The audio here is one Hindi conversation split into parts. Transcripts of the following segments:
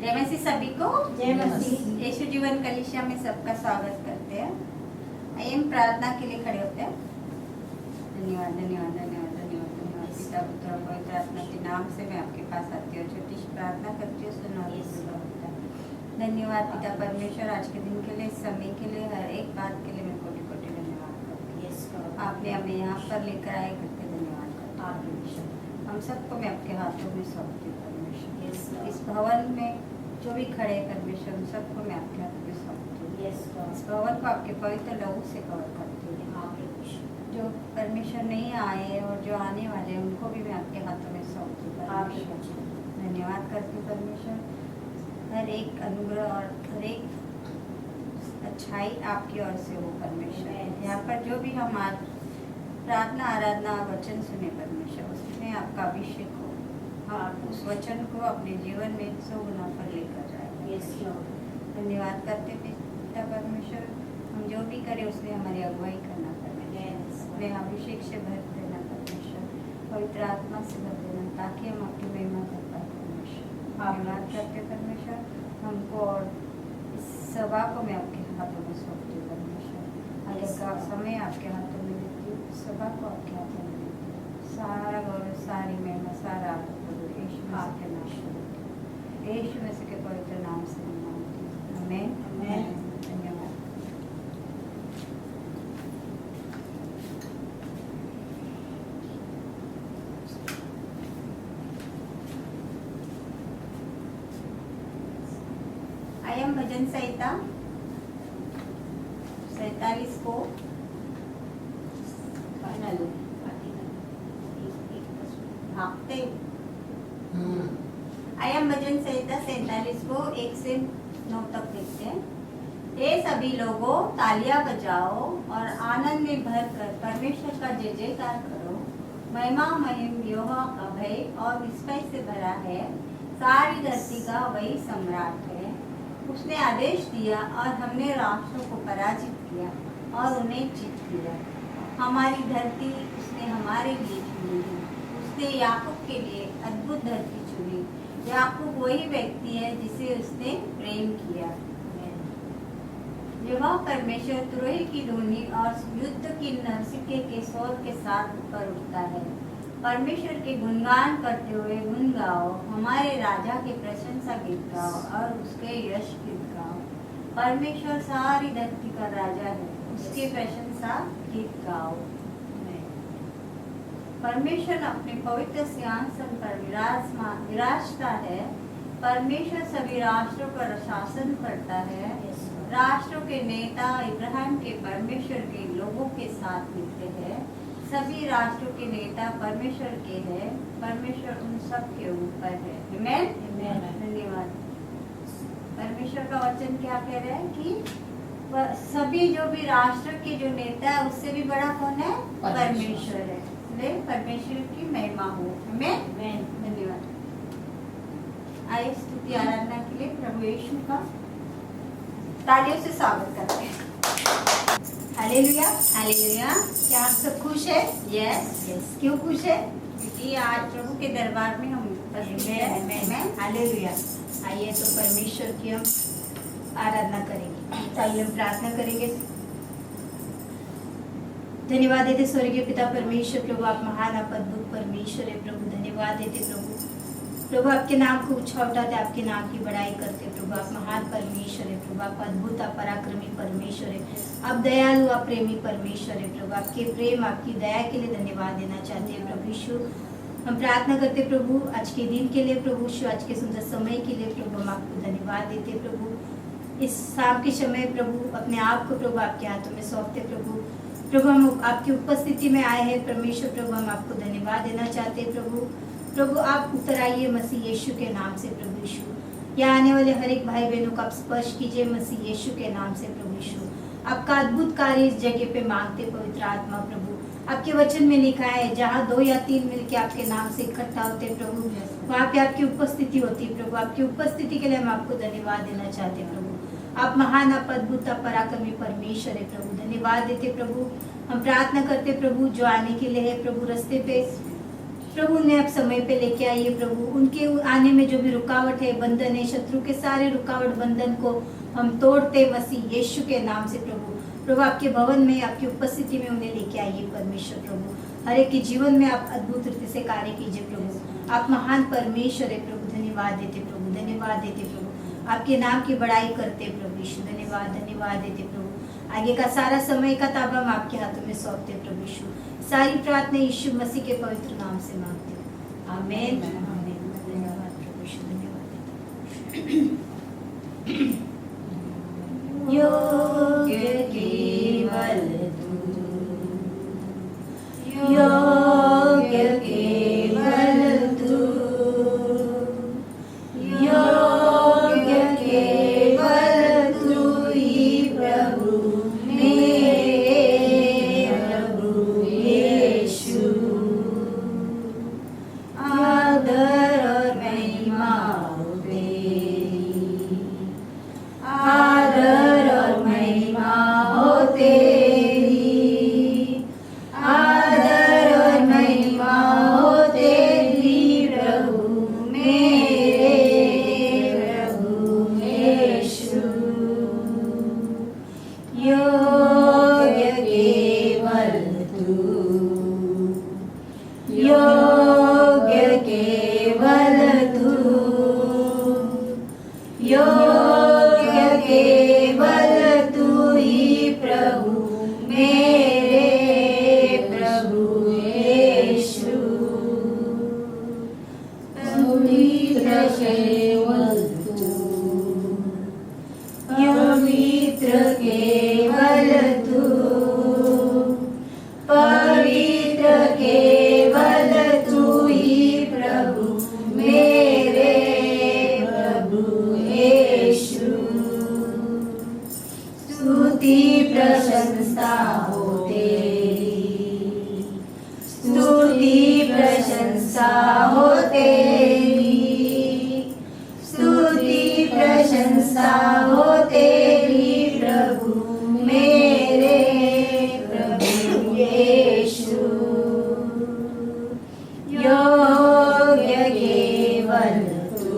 जय मसीह सभी को। जय मसीह। यीशु जीवन कलीसिया में सबका स्वागत करते हैं। आइए हम प्रार्थना के लिए खड़े होते हैं। धन्यवाद धन्यवाद धन्यवाद धन्यवाद धन्यवाद पिता पुत्र और पवित्र आत्मा के नाम से मैं आपके पास आती हूँ, छोटी सी प्रार्थना करती हूँ, सुनो होता है। धन्यवाद पिता परमेश्वर, आज के दिन के लिए, समय के लिए, हर एक बात के लिए मैं कोटि कोटि धन्यवाद करती हूँ। आपने हमें यहाँ पर लेकर आए करके धन्यवाद करती हूँ। हम सबको मैं आपके हाथों में सौंपती हूँ परमेश्वर। इस भवन में जो भी खड़े हैं परमेश्वर, उन सबको मैं आपके हाथों में सौंपती हूँ। इस भवन को आपके पवित्र लहू से कवर करती हूँ। जो परमेश्वर नहीं आए और जो आने वाले हैं उनको भी मैं आपके हाथों में सौंपती हूँ परमेश्वर। धन्यवाद करती हूँ परमेश्वर, हर एक अनुग्रह और हर एक अच्छाई आपकी ओर से हो परमेश्वर। यहाँ पर जो भी हम आज प्रार्थना आराधना वचन सुने परमेश्वर, उसमें आपका अभिषेक हो। हाँ, उस वचन को अपने जीवन में 100 गुना पर लेकर जाए। धन्यवाद करते पिता परमेश्वर, हम जो भी करें उसमें हमारी अगुवाई करना परमेश्वर। अपने अभिषेक से भर देना परमेश्वर, पवित्र आत्मा से भर देना, ताकि हम आपकी महिमा कर पाए परमेश्वर। धन्यवाद करते परमेश्वर, हमको और इस सभा को मैं आपके हाथों में सौंपती हूँ परमेश्वर। आगे का समय आपके हाथों में देती हूँ, सभा को आपके हाथों में देती हूँ। सारा गौरव, सारी महिमा, सारा आदर प्रभु यीशु मसीह के नाम से, यीशु मसीह के पवित्र नाम से मैं मांगती हूँ। आमीन। धन्यवाद। आइए हम भजन संहिता 47 को भागते। आइए हम भजन संहिता 47 को 1 से 9 तक देखते हैं। हे सभी लोगों, तालियां बजाओ और आनंद में भर कर परमेश्वर का जय जयकार करो। महिमा महिम यहोवा का भय और विस्मय से भरा है। सारी धरती का वही सम्राट है। उसने आदेश दिया और हमने राष्ट्रों को पराजित किया और उन्हें जीत लिया। हमारी धरती उसने हमारे लिए चुनी है। उसने याकूब के लिए अद्भुत धरती चुनी। याकूब वही व्यक्ति है जिसे उसने प्रेम किया। यहोवा परमेश्वर तुरही की ध्वनि और युद्ध की नरसिके के स्वर के साथ ऊपर उठता है। परमेश्वर के गुणगान करते हुए गुण गाओ, हमारे राजा के प्रशंसा गीत गाओ और उसके यश गीत गाओ। परमेश्वर सारी धरती का राजा है, उसके प्रशंसा गीत गाओ। परमेश्वर अपने पवित्र सिंहासन पर विराजता है। परमेश्वर सभी राष्ट्रों पर शासन करता है। राष्ट्रों के नेता इब्राहिम के परमेश्वर के लोगों के साथ मिलते हैं। सभी राष्ट्रों के नेता परमेश्वर के हैं। परमेश्वर उन सब के ऊपर है। आमीन। धन्यवाद। परमेश्वर का वचन क्या कह रहा है कि सभी जो भी राष्ट्र के जो नेता है उससे भी बड़ा कौन है? परमेश्वर है। परमेश्वर की महिमा हो। आमीन। धन्यवाद। आइए स्तुति आराधना के लिए प्रभु यीशु का तालियों से स्वागत करते हैं। Hallelujah hallelujah. क्या आप सब खुश है? यस। क्यों खुश है? क्योंकि आज प्रभु के दरबार में हम उपस्थित हैं। हालेलुया। आइए तो परमेश्वर की हम आराधना करेंगे। आइए हम प्रार्थना करेंगे। धन्यवाद देते स्वर्गीय पिता परमेश्वर, प्रभु आप महान, आप अद्भुत परमेश्वर है प्रभु। धन्यवाद देते प्रभु आपके नाम को ऊंचा उठाते, आपके नाम की बड़ाई करते प्रभु। आप महान परमेश्वर है प्रभु, आप अद्भुत, आप पराक्रमी परमेश्वर है, आप दयालु, आप प्रेमी परमेश्वर है प्रभु। आपके प्रेम, आपकी दया के लिए धन्यवाद देना चाहते हैं प्रभु यीशु। हम प्रार्थना करते प्रभु आज के दिन के लिए प्रभु यीशु, आज के सुंदर समय के लिए प्रभु हम आपको धन्यवाद देते प्रभु। इस शाम के समय प्रभु अपने आप को प्रभु आपके हाथों में सौंपते प्रभु। हम आपकी उपस्थिति में आए हैं परमेश्वर प्रभु, हम आपको धन्यवाद देना चाहते हैं प्रभु। आप उतर आइए मसीह यीशु के नाम से प्रभु यीशु। यहाँ आने वाले हर एक भाई बहनों का आप स्पर्श कीजिए मसीह यीशु के नाम से प्रभु यीशु। आपका अद्भुत कार्य इस जगह पे मांगते पवित्र आत्मा प्रभु। आपके वचन में लिखा है जहाँ 2 या 3 मिलके आपके नाम से इकट्ठा होते प्रभु, वहाँ पे आपकी उपस्थिति होती है प्रभु। आपकी उपस्थिति के लिए हम आपको धन्यवाद देना चाहते हैं प्रभु। आप महान, आप अद्भुत, आप पराक्रमी परमेश्वर है प्रभु। धन्यवाद देते प्रभु। हम प्रार्थना करते प्रभु जो आने के लिए है प्रभु, रास्ते पे प्रभु उन्हें आप समय पे लेके आइए प्रभु। उनके आने में जो भी रुकावट है, बंधन है, शत्रु के सारे रुकावट बंधन को हम तोड़ते मसीह यीशु के नाम से प्रभु। प्रभु आपके भवन में, आपकी उपस्थिति में उन्हें लेके आइए परमेश्वर प्रभु। हर एक के जीवन में आप अद्भुत रीति से कार्य कीजिए प्रभु। आप महान परमेश्वर है प्रभु। धन्यवाद देते प्रभु, धन्यवाद देते प्रभु। आपके नाम की बड़ाई करते प्रभु यीशु। धन्यवाद धन्यवाद देते प्रभु। आगे का सारा समय का ताब हम आपके हाथों में सौंपते प्रभु यीशु। सारी प्रार्थना यीशु मसीह के पवित्र नाम से मांगते हैं, आमीन आमीन। धन्यवाद प्रभु यीशु, धन्यवाद। योग्य केवल तू, योग्य केवल तू, योग्य केवल तू ही प्रभु मेरे प्रभु यीशु। आदर और महिमा तेरी, आदर और महिमा हो तेरी, आदर और महिमा हो तेरी प्रभु मेरे प्रभु यीशु। योग्य केवल तू, योग्य केवल तू, योग्य केवल तू ही प्रभु मेरे प्रभु यीशु। पवित्र केवल तू, पवित्र केवल तू, पवित्र केवल तू ही प्रभु मेरे प्रभु यीशु। स्तुति प्रशंसा हो तेरी, स्तुति प्रशंसा हो तेरी, स्तुति प्रशंसा हो तेरी प्रभु मेरे प्रभु यीशु। योग्य केवल तू,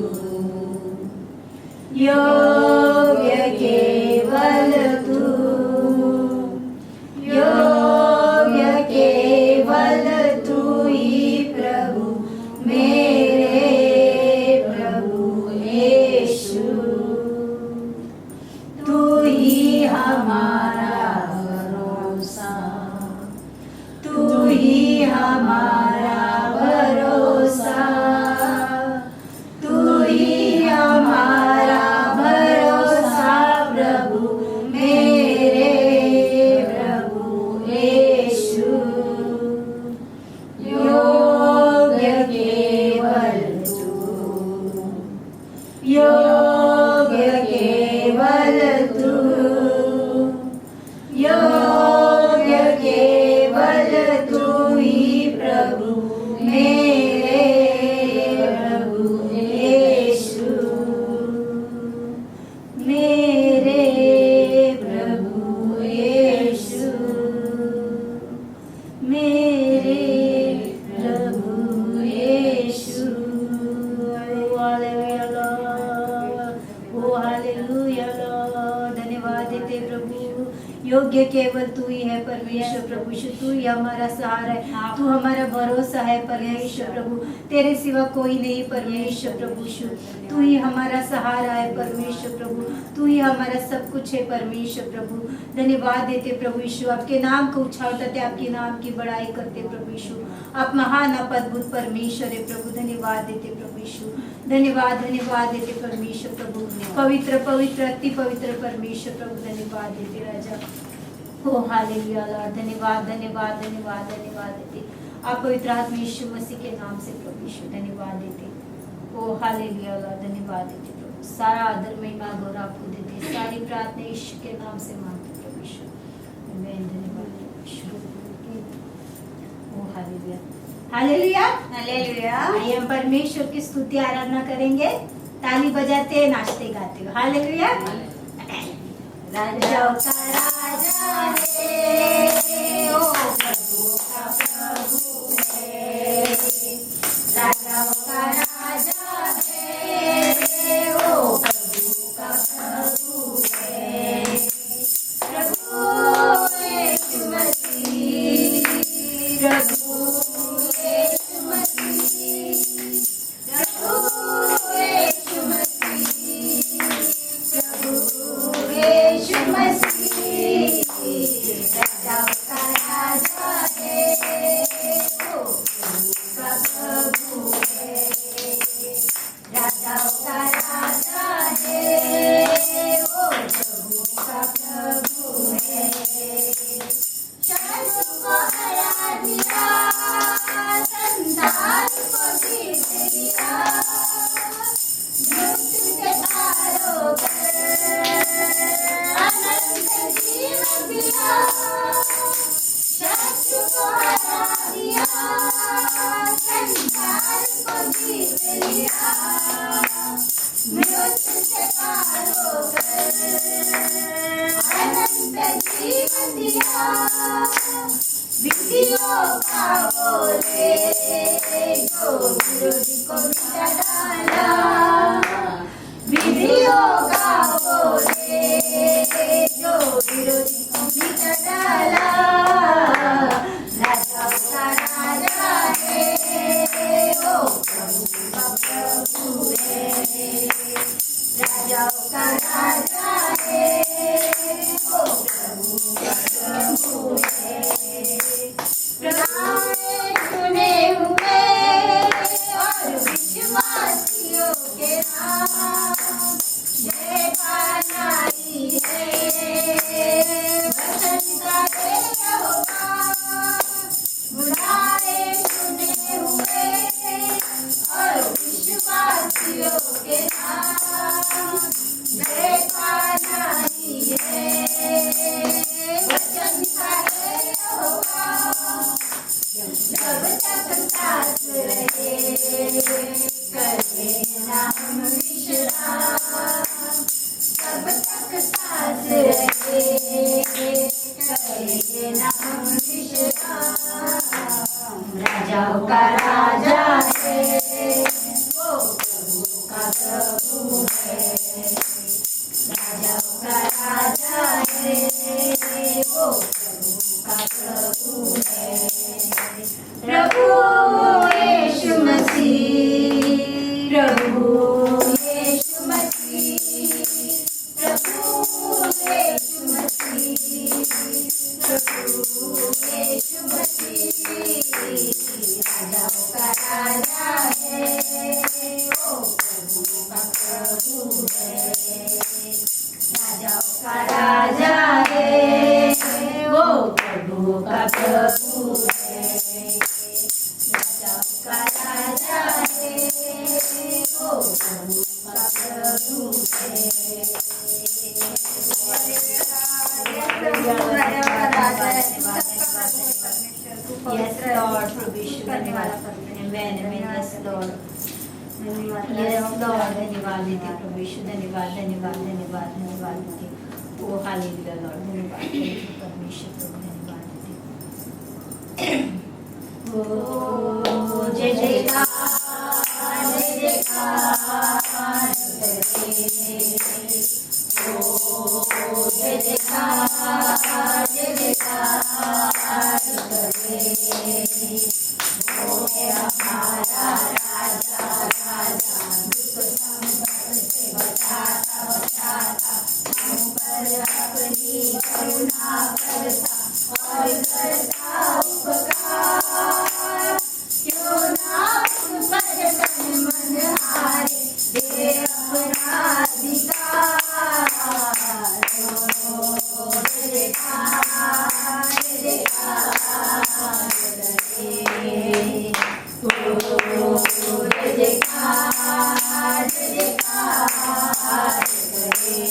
योग्य केवल तू, योग्य केवल तू ही प्रभु मेरे प्रभु यीशु। तू ही हमारा भरोसा, तू ही हमारा भरोसा, तू ही हमारा भरोसा प्रभु मेरे प्रभु यीशु। योग्य केवल तू, योग्य केवल तू, योग्य केवल तू ही प्रभु मेरे प्रभु यीशु। मेरे प्रभु यीशु, मेरे प्रभु यीशु। हालेलुया लॉर्ड, ओ हालेलुया लॉर्ड। धन्यवाद देते प्रभु। योग्य केवल तू ही है परमेश्वर प्रभु यीशु। तू ही हमारा सहारा है, तू हमारा भरोसा है परमेश्वर प्रभु। तेरे सिवा कोई नहीं परमेश्वर प्रभु यीशु। तू ही हमारा सहारा है परमेश्वर प्रभु। तू ही हमारा सब कुछ है परमेश्वर प्रभु। धन्यवाद देते प्रभु यीशु। आपके नाम को उछालते, आपके नाम की बड़ाई करते प्रभु यीशु। आप महान, आप अद्भुत परमेश्वर है प्रभु। धन्यवाद देते प्रभु यीशु। धन्यवाद धन्यवाद देते परमेश्वर प्रभु। पवित्र पवित्र अति पवित्र परमेश्वर प्रभु। धन्यवाद देते राजा। ओ हालेलुया लॉर्ड। धन्यवाद धन्यवाद धन्यवाद धन्यवाद देते आप पवित्र आत्मा यीशु मसीह के नाम से प्रभु यीशु। धन्यवाद देते। ओ हालेलुया लॉर्ड। धन्यवाद देते प्रभु। सारा आदर महिमा गौरव आपको देते। सारी प्रार्थना यीशु के नाम से मांगते प्रभु यीशु। आमीन। धन्यवाद यीशु। ओ हालेलुया हालेलुया हालेलुया। आइए हम परमेश्वर की स्तुति आराधना करेंगे, ताली बजाते नाचते गाते हुए। हालेलुया। राजाओं का राजा है, ओ प्रभु का प्रभु है। पार होकर अनंत जीवन दिया। विधियों का बोले जो विरोधी को मिटा डाला। विधियों का बोले जो विरोधी को मिटा डाला। राजाओं का राजा है वो प्रभु का प्रभु है। राजाओं का राजा है वो प्रभु का प्रभु है। चुने हुए और विश्वासियों के नाम जयकारा ही है। वचन का यहोवा बुलाए चुने हुए और विश्वासियों के नाम जयकारा ही है। वचन का यहोवा जब तक साथ रहे करे नाम विश्राम। जब तक साथ रहे करे नाम विश्राम। राजाओं का राजा है वो प्रभु का प्रभु है। राजाओं का राजा है वो प्रभु का प्रभु है। प्रभु यीशु मसीह, प्रभु यीशु मसीह, प्रभु यीशु मसीह, प्रभु यीशु मसीह। राजाओं का राजा है वो प्रभु का प्रभु है। राजाओं का राजा है वो प्रभु का प्रभु है। राजाओं का राजा है वो प्रभु का प्रभु है। Yes, Lord, प्रभु यीशु धन्यवाद। Amen, amen, yes, Lord. Yes, Lord, धन्यवाद देते प्रभु यीशु, धन्यवाद धन्यवाद धन्यवाद धन्यवाद देते। ओ हालेलुया लॉर्ड, धन्यवाद प्रभु यीशु, प्रभु धन्यवाद देते। ओ जय जयकार जय जयकार करे। ओ जय जयकार जय जयकार करे। वो है हमारा राजा राजा, दुख संकट से बचाता बचाता, हम पर अपनी करुणा करता और करता उपकार। क्यों ना उन पर तन मन हारे दे अपराधिकार। जय जयकार जय जयकार करे। ओ जय जयकार जय जयकार करे।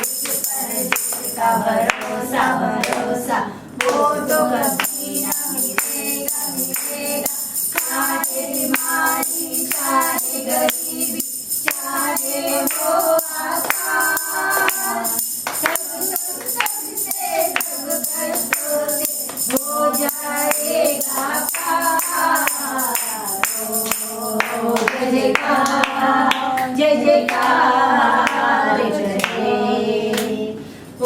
उस पर जिसका भरोसा भरोसा वो तो कभी ना मिलेगा मिलेगा। चाहे बीमारी चाहे गरीबी चाहे वो आसान, सब से सब कष्टों से हो जाएगा पार। ओ जय जयकार जय जयकार करे। ओ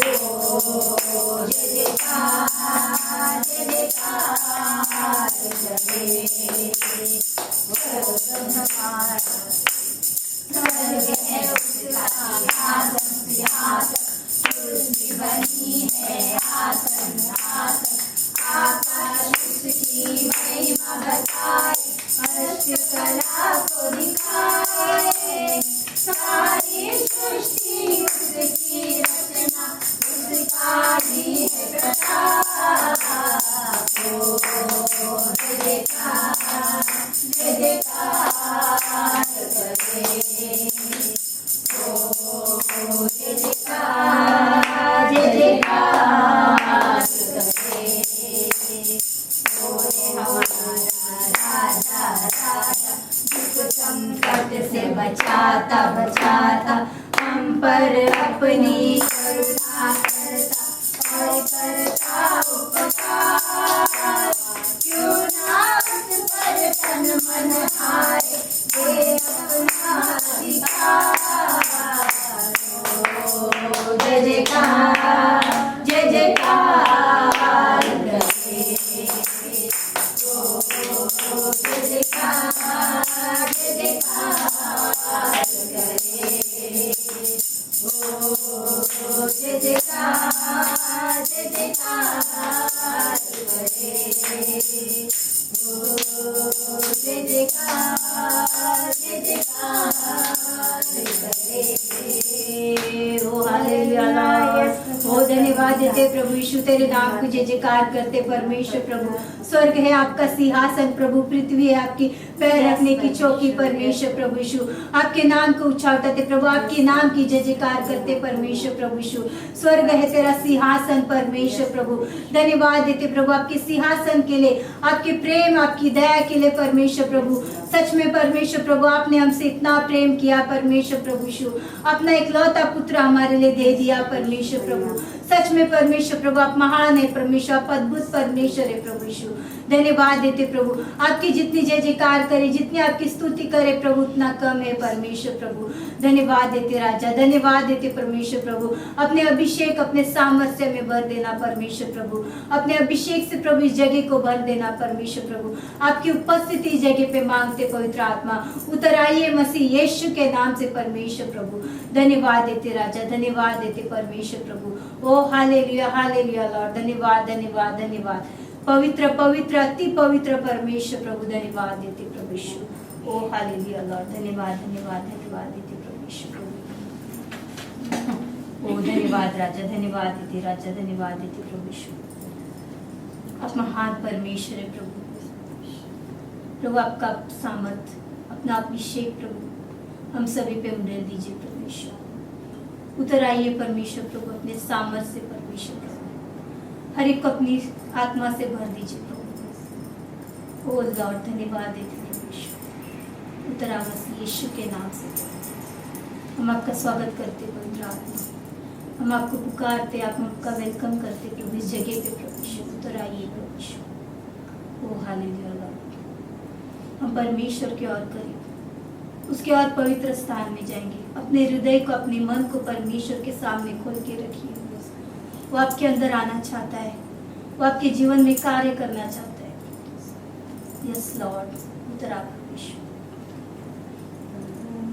जय जयकार जय जयकार करे। वो हमारा स्वर्ग है उसका सिंहासन सिंहासन, कुर्सी बनी है आसन आसन। आकाश उसकी महिमा बताए, अर्श कला को दिखाए। सारी सृष्टि उसकी रचना, उसका ही है प्रताप। ओ जय जयकार जय जयकार करे। ओ जय जयकार जय जयकार करे। वो है हमारा राजा राजा, दुख संकट से बचाता बचाता, पर अपनी करुणा करता और करता उपकार। क्यों ना उस पर तन मन हारे दे अपना अधिकार। ओ जय जयकार जय जयकार करे। ओ जय जयकार जय जयकार करे। ओ जय जयकार जय जयकार करे। ओ जय जयकार जय जयकार करे। ओ हालेलुया। ओ धन्यवाद देते प्रभु यीशु, तेरे नाम को जय जयकार करते परमेश्वर प्रभु। स्वर्ग है आपका सिंहासन प्रभु, पृथ्वी है आपकी पैर रखने की चौकी परमेश्वर प्रभु यीशु। आपके नाम को ऊंचा उठाते प्रभु, आपके नाम की जय जयकार करते परमेश्वर प्रभु यीशु। स्वर्ग है तेरा सिंहासन परमेश्वर प्रभु। धन्यवाद देते प्रभु आपके सिंहासन के लिए, आपके प्रेम आपकी दया के लिए परमेश्वर प्रभु। सच में परमेश्वर प्रभु आपने हमसे इतना प्रेम किया परमेश्वर प्रभु यीशु, अपना इकलौता पुत्र हमारे लिए दे दिया परमेश्वर प्रभु। सच में परमेश्वर प्रभु आप महान है परमेश्वर, आप अद्भुत परमेश्वर है प्रभु यीशु। धन्यवाद देते प्रभु, आपकी जितनी जय जयकार करे, जितनी आपकी स्तुति करे प्रभु उतना कम है परमेश्वर प्रभु। धन्यवाद देते राजा, धन्यवाद देते परमेश्वर प्रभु। अपने अभिषेक अपने सामर्थ्य में भर देना परमेश्वर प्रभु, अपने अभिषेक से प्रभु इस जगह को भर देना परमेश्वर प्रभु। आपकी उपस्थिति इस जगह पे मांगते पवित्र आत्मा, उतर आइए मसीह यीशु के नाम से परमेश्वर प्रभु। धन्यवाद देते राजा, धन्यवाद देते परमेश्वर प्रभु। ओ हालेलुया हालेलुया लॉर्ड, धन्यवाद धन्यवाद धन्यवाद। पवित्र पवित्र अति पवित्र परमेश्वर प्रभु, धन्यवाद देते प्रभु यीशु। ओ हालेलुया लॉर्ड, धन्यवाद धन्यवाद धन्यवाद देते प्रभु यीशु प्रभु। ओ धन्यवाद राजा, धन्यवाद देते राजा, धन्यवाद देते प्रभु यीशु। आप महान परमेश्वर है प्रभु। प्रभु आपका सामर्थ, अपना अभिषेक प्रभु हम सभी पे उंडेल दीजिए प्रभु यीशु। उतर आइए परमेश्वर प्रभु अपने सामर्थ से परमेश्वर प्रभु, हर एक को अपनी आत्मा से भर दीजिए प्रभु। ओ लॉर्ड धन्यवाद देते प्रभु यीशु। उतर आ मसीह यीशु के नाम से हम आपका स्वागत करते पवित्र आत्मा, हम आपको पुकारते, आप आपका वेलकम करते प्रभु इस जगह पे प्रभु यीशु। उतर आइए प्रभु यीशु। ओ हालेलुया लॉर्ड, हम परमेश्वर के और करीब, उसके और पवित्र स्थान में जाएंगे। अपने हृदय को, अपने मन को परमेश्वर के सामने खोल के रखिए। वो आपके अंदर आना चाहता है, वो आपके जीवन में कार्य करना चाहता है। यस लॉर्ड, उतर आ परमेश्वर।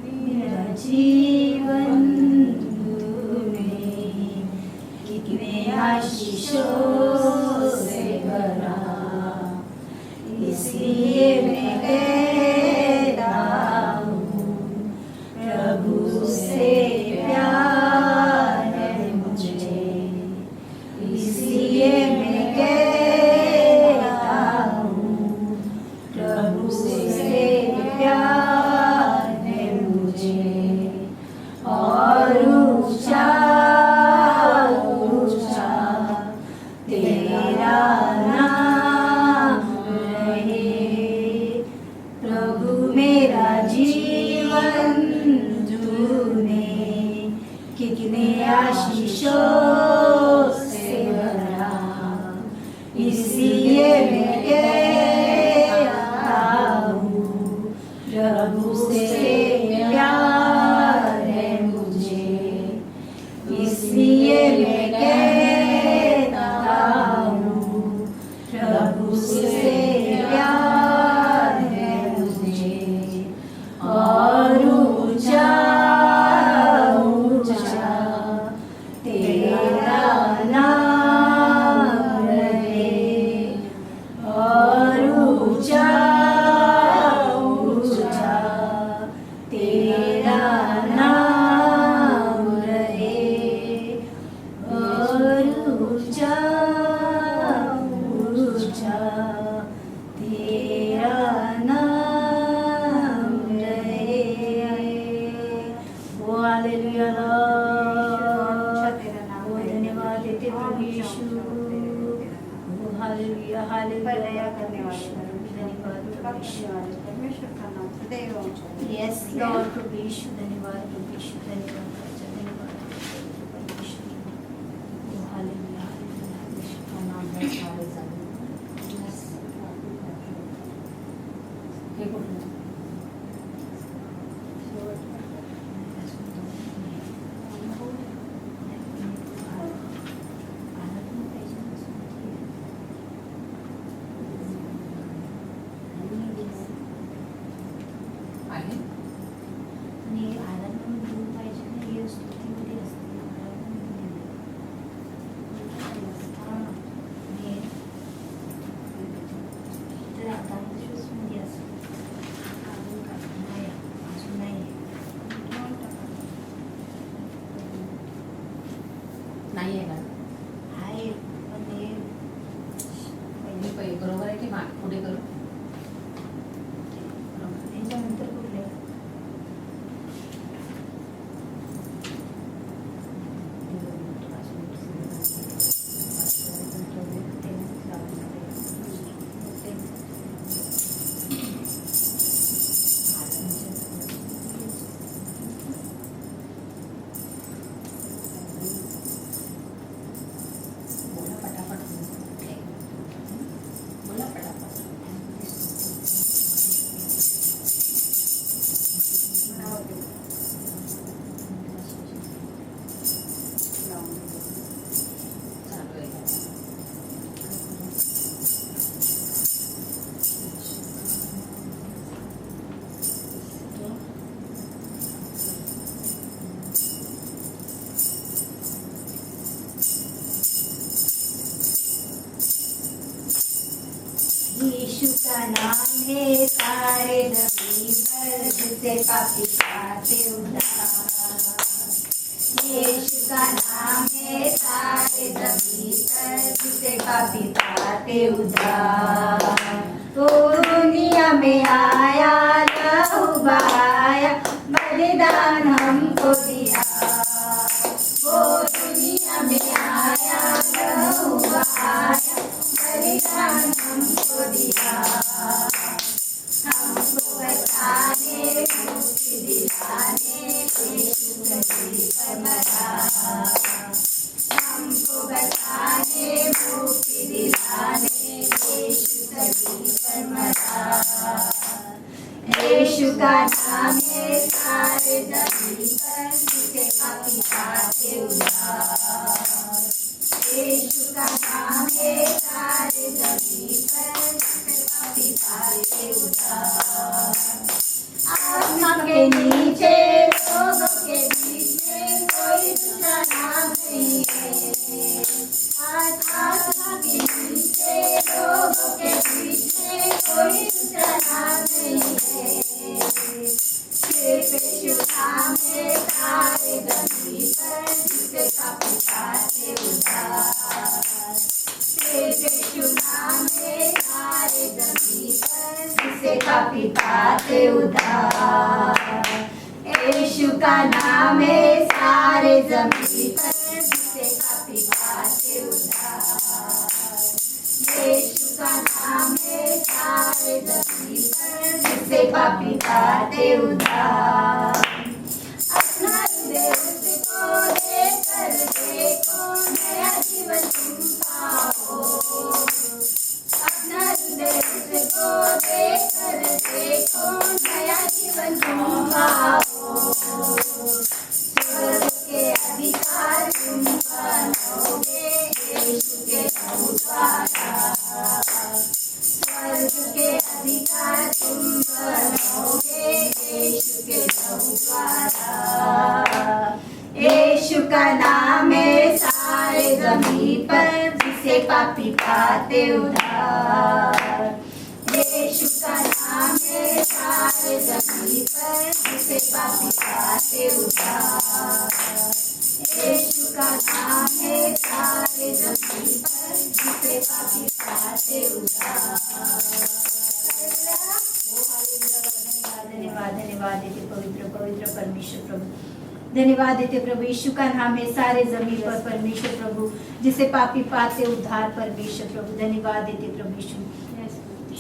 मेरा जीवन तूने कितने आशीषों से भरा, इसलिए मैं कहता हूँ प्रभु से प्यार है मुझे, इसलिए मैं कहता हूँ प्रभु से प्यार है मुझे। और ऊंचा ऊंचा तेरा नाम प्रभु, मेरा जीवन तूने कितने आशीषों से भरा, इसलिए मैं कहता हूँ प्रभु से प्यार है मुझे, इसलिए मैं कहता हूँ प्रभु से प्यार है मुझे। और ऊंचा ऊंचा तेरा नाम रहे, और ऊंचा ऊंचा तेरा नाम रहे, और ऊंचा ऊंचा तेरा नाम रहे। ओ हालेलुया लॉर्ड, ओ धन्यवाद देते प्रभु यीशु। ओ हालेलुया हालेलुया धन्यवाद प्रभु यीशु। परमेश्वर का नाम सदैव ऊंचा रहे। यस लॉर्ड प्रभु यीशु, धन्यवाद प्रभु यीशु, धन्यवाद राजा, धन्यवाद नाही आहे का? आहे पण हे मी बरोबर आहे की पुढे करू? याच्यानंतर कुठले बोला पटापट. बोला पटापट. चालू आहे का? यीशु का नाम है सारे जमीन पर जिसे पापी पाते उद्धार। यीशु का नाम है सारे जमीन पर जिसे पापी पाते उद्धार। वो दुनिया में आया लहू बहाया बलिदान हमको दिया। वो दुनिया में आया लहू बहाया बलिदान हमको दिया। हमको बचाने मुक्ति दिलाने यीशु सलीब पर मरा। हमको बचाने मुक्ति दिलाने यीशु सलीब पर मरा। यीशु का नाम है सारे जमीन पर जिसे पापी पाते उद्धार। यीशु का नाम है सारे जमीन पर जिसे पापी पाते उद्धार। आसमान के नीचे लोगों के बीच में कोई दूसरा नाम नहीं है। आसमान के नीचे लोगों के बीच में कोई दूसरा नाम नहीं है। सिर्फ यीशु नाम है सारे जमीन पर जिसे पापी पाते उद्धार। सिर्फ यीशु नाम है सारे जमीन पर जिसे पापी पाते उद्धार। यीशु का नाम है सारे जमीन पर जिसे पापी पाते उद्धार। यीशु का नाम है सारे जमीन पर जिसे पापी पाते उद्धार। अपना हृदय उसको देकर देखो नया जीवन तुम पाओ। अपना हृदय उसको देकर देखो नया जीवन तुम पाओ। स्वर्ग के अधिकार तुम बनोगे यीशु के नाम द्वारा। स्वर्ग के अधिकार तुम बनोगे यीशु के नाम द्वारा। यीशु का नाम है सारे जमीन पर जिसे पापी पाते उद्धार। यीशु का नाम है सारे जमीन पर जिसे पापी पाते उद्धार। यीशु का नाम है सारे जमीन पर जिसे पापी पाते उद्धार। धन्यवाद धन्यवाद देते पवित्र पवित्र परमेश्वर प्रभु। धन्यवाद देते प्रभु। यीशु का नाम है सारे जमीन पर परमेश्वर प्रभु जिसे पापी पाते उद्धार परमेश्वर प्रभु। धन्यवाद देते प्रभु यीशु।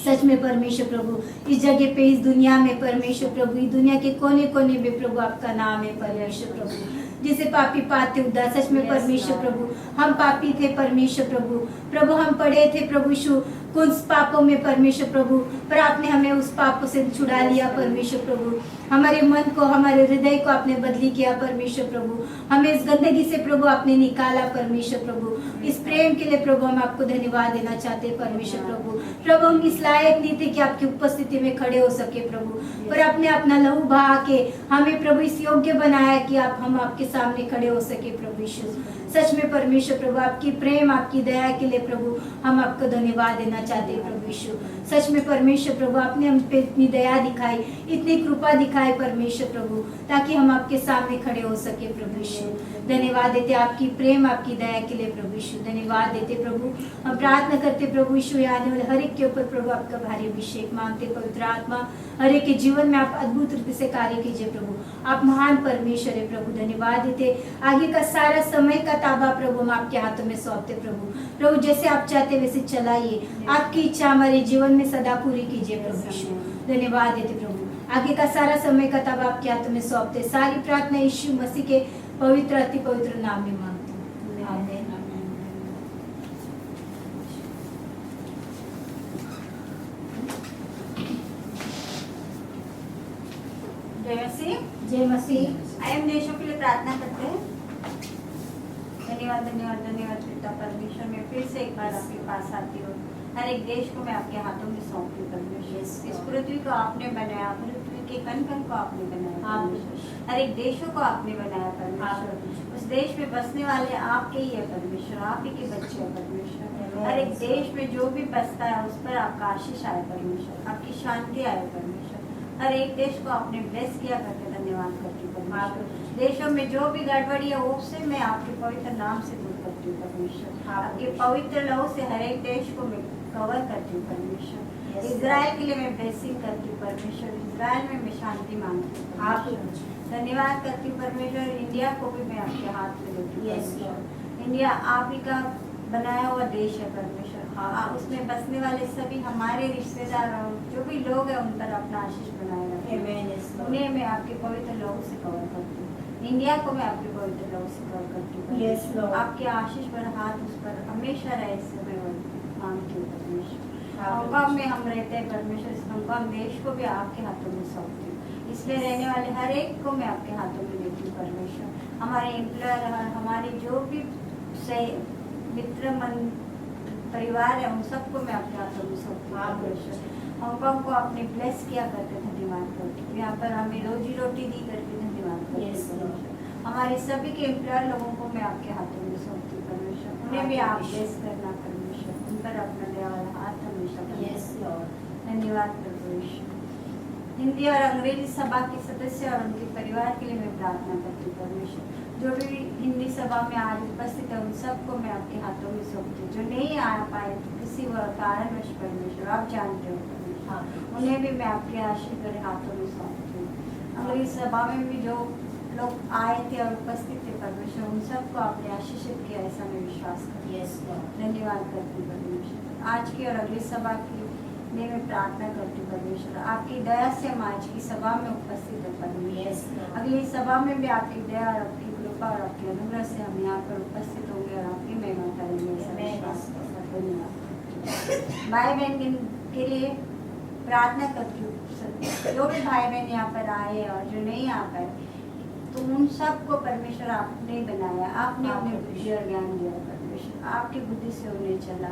सच में परमेश्वर प्रभु इस जगह पे इस दुनिया में परमेश्वर प्रभु इस दुनिया के कोने कोने में प्रभु आपका नाम है परमेश्वर प्रभु जिसे पापी पाते उद्धार। सच में परमेश्वर प्रभु हम पापी थे परमेश्वर प्रभु। प्रभु हम पड़े थे प्रभु यीशु कुछ पापों में परमेश्वर प्रभु, पर आपने हमें उस पापों से छुड़ा लिया परमेश्वर प्रभु। हमारे मन को हमारे हृदय को आपने बदली किया परमेश्वर प्रभु। हमें इस गंदगी से प्रभु आपने निकाला परमेश्वर प्रभु। इस प्रेम के लिए प्रभु हम आपको धन्यवाद देना चाहते हैं परमेश्वर प्रभु। प्रभु हम इस लायक नहीं थे कि आपकी उपस्थिति में खड़े हो सके प्रभु, पर आपने अपना लहू बहा के हमें प्रभु इस योग्य बनाया कि हम आपके सामने खड़े हो सके प्रभु यीशु। सच में परमेश्वर प्रभु आपकी प्रेम आपकी दया के लिए प्रभु हम आपको धन्यवाद देना चाहते हैं प्रभु यीशु। सच में परमेश्वर प्रभु आपने हम पे इतनी दया दिखाई, इतनी कृपा दिखाई परमेश्वर प्रभु, ताकि हम आपके सामने खड़े हो सके प्रभु यीशु। धन्यवाद देते आपकी प्रेम आपकी दया के लिए प्रभु यीशु। धन्यवाद देते प्रभु। हम प्रार्थना करते प्रभु यीशु आने वाले हर एक के ऊपर प्रभु आपका भारी अभिषेक मांगते। पवित्र आत्मा हर एक के जीवन में आप अद्भुत रीति से कार्य कीजिए प्रभु। आप महान परमेश्वर है प्रभु। धन्यवाद देते। आगे का सारा समय का ताबा प्रभु हम आपके हाथों में सौंपते प्रभु। प्रभु जैसे आप चाहते वैसे चलाइए। आपकी इच्छा हमारे जीवन में सदा पूरी कीजिए प्रभु यीशु। धन्यवाद देते प्रभु। आगे का सारा समय का ताबा आपके हाथों में सौंपते। सारी प्रार्थना यीशु मसीह के पवित्र अति पवित्र नाम में मांगते हैं। आमीन। जय मसीह। जय मसीह। आइए हम देशों के लिए प्रार्थना करते हैं। धन्यवाद धन्यवाद धन्यवाद पिता परमेश्वर। मैं फिर से एक बार आपके पास आती हूँ। हर एक देश को मैं आपके हाथों में सौंपती हूँ परमेश्वर। इस पृथ्वी को आपने बनाया, पृथ्वी के कण कण को आपने बनाया परमेश्वर। हर एक देशों को आपने बनाया परमेश्वर। उस देश में बसने वाले आपके ही है परमेश्वर, आप ही के बच्चे हैं परमेश्वर। हर एक देश में जो भी बसता है उस पर आपका आशीष आए परमेश्वर, आपकी शांति आए परमेश्वर। हर एक देश को आपने ब्लेस किया करके धन्यवाद करती हूँ परमेश्वर। देशों में जो भी गड़बड़ी है उससे मैं आपके पवित्र नाम से दूर करती हूँ परमेश्वर। आपके पवित्र लहू से हर एक देश को मैं कवर करती हूँ परमेश्वर। इजराइल के लिए मैं ब्लेसिंग करती हूँ परमेश्वर। इजराइल में मैं शांति मांगती हूँ परमेश्वर। धन्यवाद करती हूँ परमेश्वर। इंडिया को भी मैं आपके हाथ में देती हूँ परमेश्वर। इंडिया आप ही का बनाया हुआ देश है परमेश्वर। उसमें बसने वाले सभी हमारे रिश्तेदार जो भी लोग हैं उन पर अपना आशीष बनाए रखें। उन्हें मैं आपके पवित्र लोगों से कवर करती हूँ। इंडिया को मैं आपके पवित्र लोगों से कवर करती हूँ। आपके आशीष पर हाथ उस पर हमेशा रहे, इससे मैं मांगती हूँ परमेश्वर। हांगकांग में हम रहते हैं परमेश्वर। इस हांगकांग देश को भी आपके हाथों में सौंपती हूँ। इसमें रहने वाले हर एक को मैं आपके हाथों में देती हूँ परमेश्वर। हमारे एम्प्लॉयर, हमारे जो भी मित्र मन परिवार है उन सबको मैं अपने हाथों में सौंपती हूँ परमेश्वर। हांगकांग को आपने ब्लेस किया करके धन्यवाद करती हूँ। यहाँ पर हमें रोजी रोटी दी करके धन्यवाद करती हूँ। हमारे सभी के एम्प्लॉयर लोगों को मैं आपके हाथों में सौंपती हूँ परमेश्वर। उन्हें भी आप ब्लेस करना परमेश्वर। उन पर अपना दया वाला हाथ हमेशा धन्यवाद परमेश्वर। हिंदी और अंग्रेजी सभा के सदस्य और उनके परिवार के लिए मैं प्रार्थना करती हूँ परमेश्वर। जो भी हिंदी सभा में आज उपस्थित है उन सबको मैं आपके हाथों में सौंपती हूँ। जो नहीं आ पाए किसी कारणवश परमेश्वर आप जानते हो परमेश्वर, उन्हें भी मैं आपके आशीष भरे हाथों में सौंपती हूँ। अंग्रेजी सभा में भी जो लोग आए थे और उपस्थित थे परमेश्वर उन सबको आपने आशीषित किया, ऐसा मैं विश्वास करती हूँ। धन्यवाद करती हूँ परमेश्वर। आज की और अगली सभा की मैं प्रार्थना करती हूँ परमेश्वर। आपकी दया से हम आज की सभा में उपस्थित है परमेश्वर। अगली सभा में भी आपकी दया और आपकी कृपा और आपके अनुग्रह से हम यहाँ पर उपस्थित होंगे और आपकी महिमा करेंगे। भाई बहन के लिए प्रार्थना करती हूँ। जो भी भाई बहन यहाँ पर आए और जो नहीं आ पाए तो उन सबको परमेश्वर आपने बनाया, आपने उन्हें बुद्धि और ज्ञान दिया परमेश्वर। आपकी बुद्धि से उन्हें चला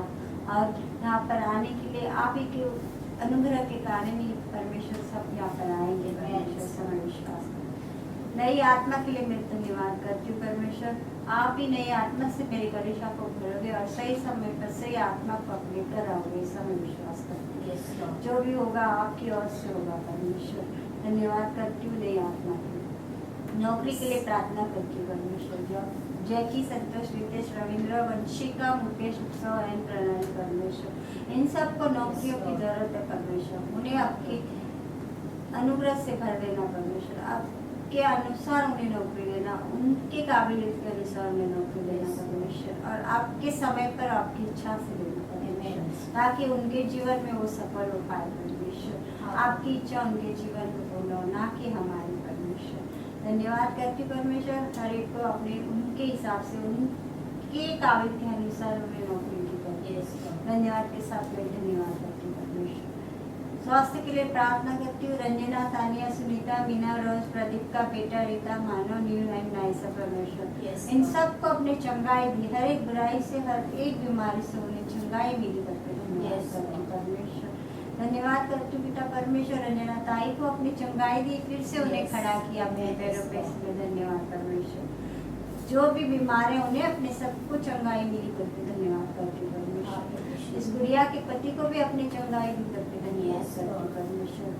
और यहाँ पर आने के लिए आप ही के अनुग्रह के कारण ही परमेश्वर सब यहाँ पर आएंगे परमेश्वर। समय विश्वास नई आत्मा के लिए मैं धन्यवाद करती हूँ परमेश्वर। आप ही नई आत्मा से मेरी परीक्षा को भरोगे और सही समय पर सही आत्मा को अपने कर आओगे, समय विश्वास करती हूँ। जो भी होगा आपकी ओर से होगा परमेश्वर। धन्यवाद करती हूँ नई आत्मा के लिए। नौकरी के लिए प्रार्थना करती हूँ परमेश्वर। जो जैकी, संतोष, रितेश, रविंद्र, वंशिका, मुकेश, उत्सव एंड प्रणाली परमेश्वर, इन सबको नौकरियों की जरूरत है परमेश्वर। उन्हें आपके अनुग्रह से भर देना परमेश्वर। आपके अनुसार उन्हें नौकरी देना, उनके काबिलियत के अनुसार उन्हें नौकरी देना परमेश्वर। और आपके समय पर आपकी इच्छा से देना परमेश्वर, ताकि उनके जीवन में वो सफल हो पाए परमेश्वर। आपकी इच्छा उनके जीवन में पूर्ण हो, ना कि हमारी परमेश्वर। धन्यवाद करती परमेश्वर। हर एक को अपने उनके हिसाब से उनके काबिल के अनुसार उन्हें नौकरी दी करती। धन्यवाद के साथ मैं धन्यवाद करती परमेश्वर। स्वास्थ्य के लिए प्रार्थना करती हूँ। रंजना, तानिया, सुनीता, मीना, रोज, प्रदीप का बेटा, रीता, मानव, न्यू एंड नाइसा परमेश्वर। इन सबको अपने चंगाई दी, हर एक बुराई से, हर एक बीमारी से उन्हें चंगाई मिली करके धन्यवाद करती परमेश्वर। धन्यवाद करती हूँ पिता परमेश्वर। रंजना ताई को अपनी चंगाई दी, फिर से उन्हें खड़ा किया अपने पैरों पे, इसलिए धन्यवाद परमेश्वर। जो भी बीमार है उन्हें अपने सबको चंगाई मिली करके धन्यवाद करते हैं परमेश्वर। इस गुड़िया के पति को भी अपनी चंगाई मिली करके धन्यवाद करते हैं परमेश्वर।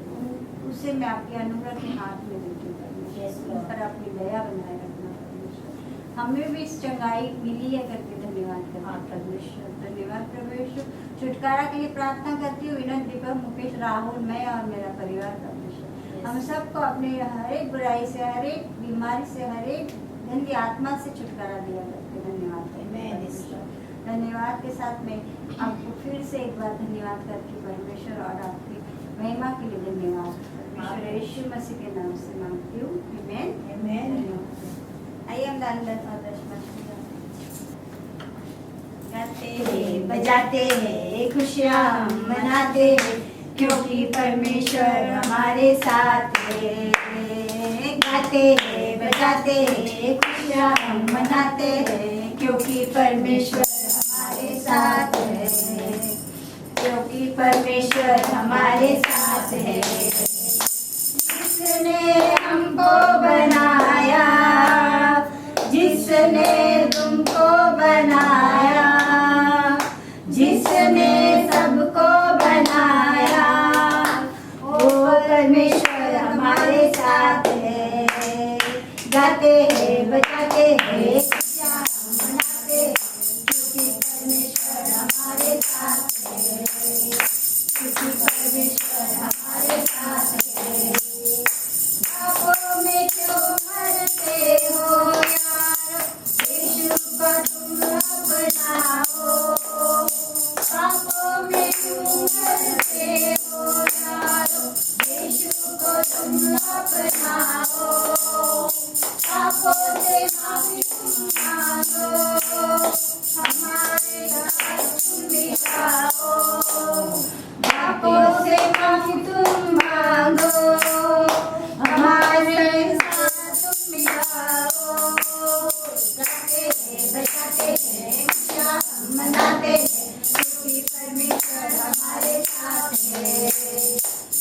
उसे मैं आपके अनुग्रह के हाथ में देती हूँ परमेश्वर, उन पर अपनी दया बनाए रखना परमेश्वर। हमें भी इस चंगाई मिली है करके धन्यवाद करते हैं परमेश्वर। धन्यवाद परमेश्वर। छुटकारा के लिए प्रार्थना करती हूँ विनोद, दीपक, मुकेश, राहुल, मैं और मेरा परिवार परमेश्वर। हम सबको अपने हर एक बुराई से, हर एक बीमारी से, हर एक गंदी आत्मा से छुटकारा दिया करके धन्यवाद करते हैं परमेश्वर। धन्यवाद के साथ में आपको फिर से एक बार धन्यवाद करके परमेश्वर और आपकी महिमा के लिए धन्यवाद परमेश्वर यीशु मसीह के नाम से मांगती हूँ, आमीन आमीन। आइए हम दान और दशमा गाते हैं, बजाते हैं, खुशियाँ हम मनाते हैं क्योंकि परमेश्वर हमारे साथ है। गाते हैं, बजाते हैं, खुशियाँ हम मनाते हैं क्योंकि परमेश्वर हमारे साथ है, क्योंकि परमेश्वर हमारे साथ है। जिसने हमको बनाया, जिसने तुमको बनाया, जिसने सबको बनाया, वो परमेश्वर हमारे साथ है। गाते हैं, बजाते हैं, खुशियाँ हम मनाते हैं क्योंकि परमेश्वर हमारे साथ है, क्योंकि परमेश्वर हमारे साथ है। पापों में क्यों मरते हो यारो, यीशु को तुम अपनाओ। पापों में क्यों मरते हो यारो, यीशु को तुम अपनाओ। पापों से माफी तुम मांगो, हमारे साथ तुम मिटाओ। पापों से माफी तुम मांगो, हमारे साथ तुम मिटाओ। गाते हैं, बजाते हैं, खुशियाँ हम मनाते हैं क्योंकि परमेश्वर हमारे साथ है,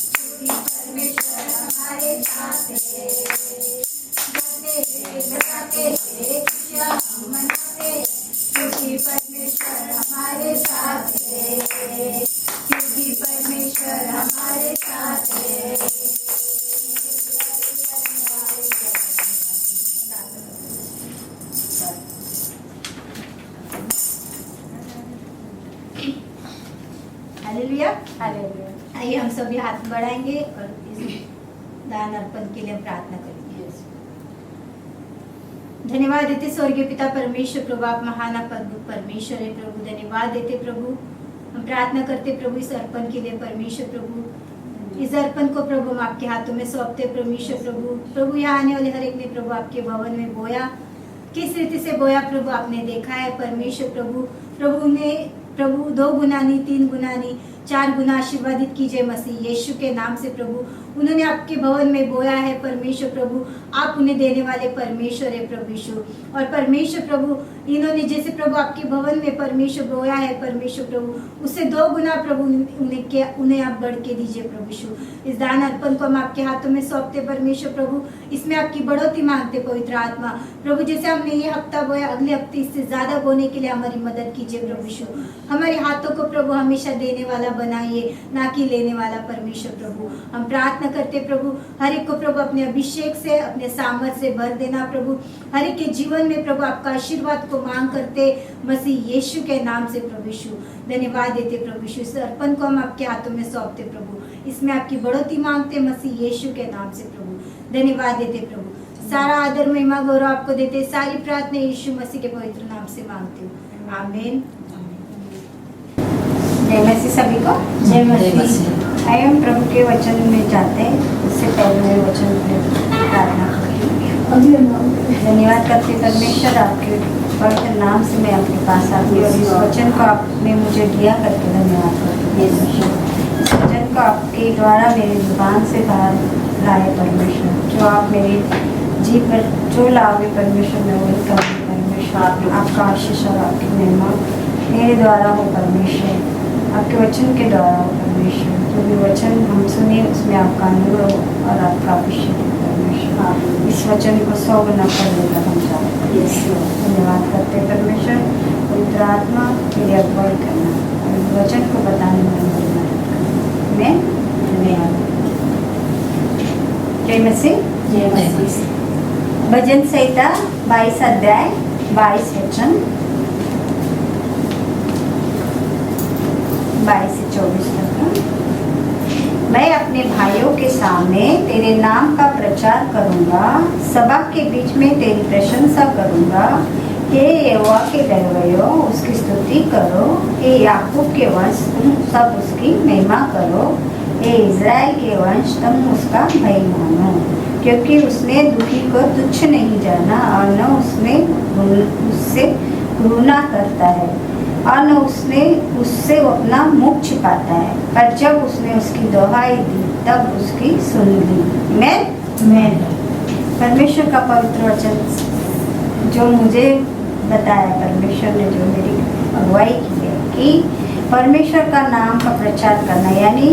क्योंकि परमेश्वर हमारे साथ है। गाते हैं, बजाते हैं, खुशियाँ हम मनाते हैं क्योंकि परमेश्वर हमारे साथ है, क्योंकि परमेश्वर हमारे साथ है। Hallelujah hallelujah. आइए हम सभी हाथ बढ़ाएंगे और इस दान अर्पण के लिए हम प्रार्थना करेंगे। धन्यवाद देते स्वर्गीय पिता परमेश्वर, प्रभु आप महान अद्भुत परमेश्वर है प्रभु। धन्यवाद देते प्रभु, हम प्रार्थना करते प्रभु इस अर्पण के लिए परमेश्वर प्रभु। इस अर्पण को प्रभु हम आपके हाथों में सौंपते परमेश्वर प्रभु। प्रभु यहाँ आने वाले हर एक ने प्रभु आपके भवन में बोया, किस रीति से बोया प्रभु आपने देखा है परमेश्वर प्रभु। प्रभु ने प्रभु 2 गुना नहीं, 3 गुना नहीं, 4 गुना आशीर्वादित कीजिए मसीह यीशु के नाम से प्रभु। उन्होंने आपके भवन में बोया है परमेश्वर प्रभु, आप उन्हें देने वाले परमेश्वर है प्रभु यीशु। और परमेश्वर प्रभु इन्होंने जैसे प्रभु आपके भवन में परमेश्वर बोया है परमेश्वर प्रभु, उससे 2 गुना प्रभु उन्हें आप बढ़ के दीजिए प्रभु यीशु। इस दान अर्पण को हम आपके हाथों में सौंपते परमेश्वर प्रभु, इसमें आपकी बढ़ोतरी मांगते पवित्र आत्मा प्रभु। जैसे हमने ये हफ्ता बोया, अगले हफ्ते इससे ज्यादा बोने के लिए हमारी मदद कीजिए प्रभु यीशु। हमारे हाथों को प्रभु हमेशा देने वाला बनाइए, ना कि लेने वाला परमेश्वर प्रभु। हम प्रार्थना करते प्रभु, हर एक को प्रभु अपने अभिषेक से, अपने सामर्थ से भर देना प्रभु। हर एक के जीवन में प्रभु आपका आशीर्वाद को मांग करते मसीह यीशु के नाम से प्रभु यीशु। धन्यवाद देते प्रभु यीशु, इस अर्पण को हम आपके हाथों में सौंपते प्रभु, इसमें आपकी बढ़ोतरी मांगते मसीह यीशु के नाम से प्रभु। धन्यवाद देते प्रभु, सारा आदर महिमा गौरव आपको देते, सारी प्रार्थना यीशु मसीह के पवित्र नाम से मांगती हूँ, आमीन। जय मसीह सभी को, जय मसीह। आइए हम प्रभु के वचन में जाते हैं। उससे पहले मैं वचन के लिए प्रार्थना करती हूँ। धन्यवाद करते परमेश्वर, आपके पवित्र नाम से मैं आपके पास आती हूँ और इस वचन को आपने मुझे दिया करके धन्यवाद करती हूँ। इस वचन को आपके द्वारा मेरी जुबान से बाहर लाए परमेश्वर, जो आप मेरे जी पर जो लाओगे परमेश्वर मैं वही करूँगी परमेश्वर। आपका आशीष और आपकी महिमा मेरे द्वारा हो परमेश्वर, आपके वचन के द्वारा हो परमेश्वर। जो भी वचन हम सुने उसमें आपका अनुग्रह हो और आपका अभिषेक हो परमेश्वर। इस वचन को 100 गुना करने का हम चाहते हैं। धन्यवाद करते हैं परमेश्वर, पवित्र आत्मा मेरी अगुवाई करना और इस वचन को बताने में मेरी मदद करना। मैं धन्यवाद। जय मसीह। भजन संहिता 22 अध्याय 22 वचन 22 से 24 तक। मैं अपने भाइयों के सामने तेरे नाम का प्रचार करूंगा, सभा के बीच में तेरी प्रशंसा करूंगा। हे यहोवा के डरवैयो, उसकी स्तुति करो। हे याकूब के वंश, तुम सब उसकी महिमा करो। हे इज़राइल के वंश, तुम उसका भय मानो, क्योंकि उसने दुखी को तुच्छ नहीं जाना और न उससे घृणा करता है और न उससे वो अपना मुख छिपाता है। पर जब उसने उसकी दुहाई दी तब उसकी सुन ली। मैं परमेश्वर का पवित्र वचन जो मुझे बताया, परमेश्वर ने जो मेरी अगुवाई की है कि परमेश्वर का नाम का प्रचार करना, यानी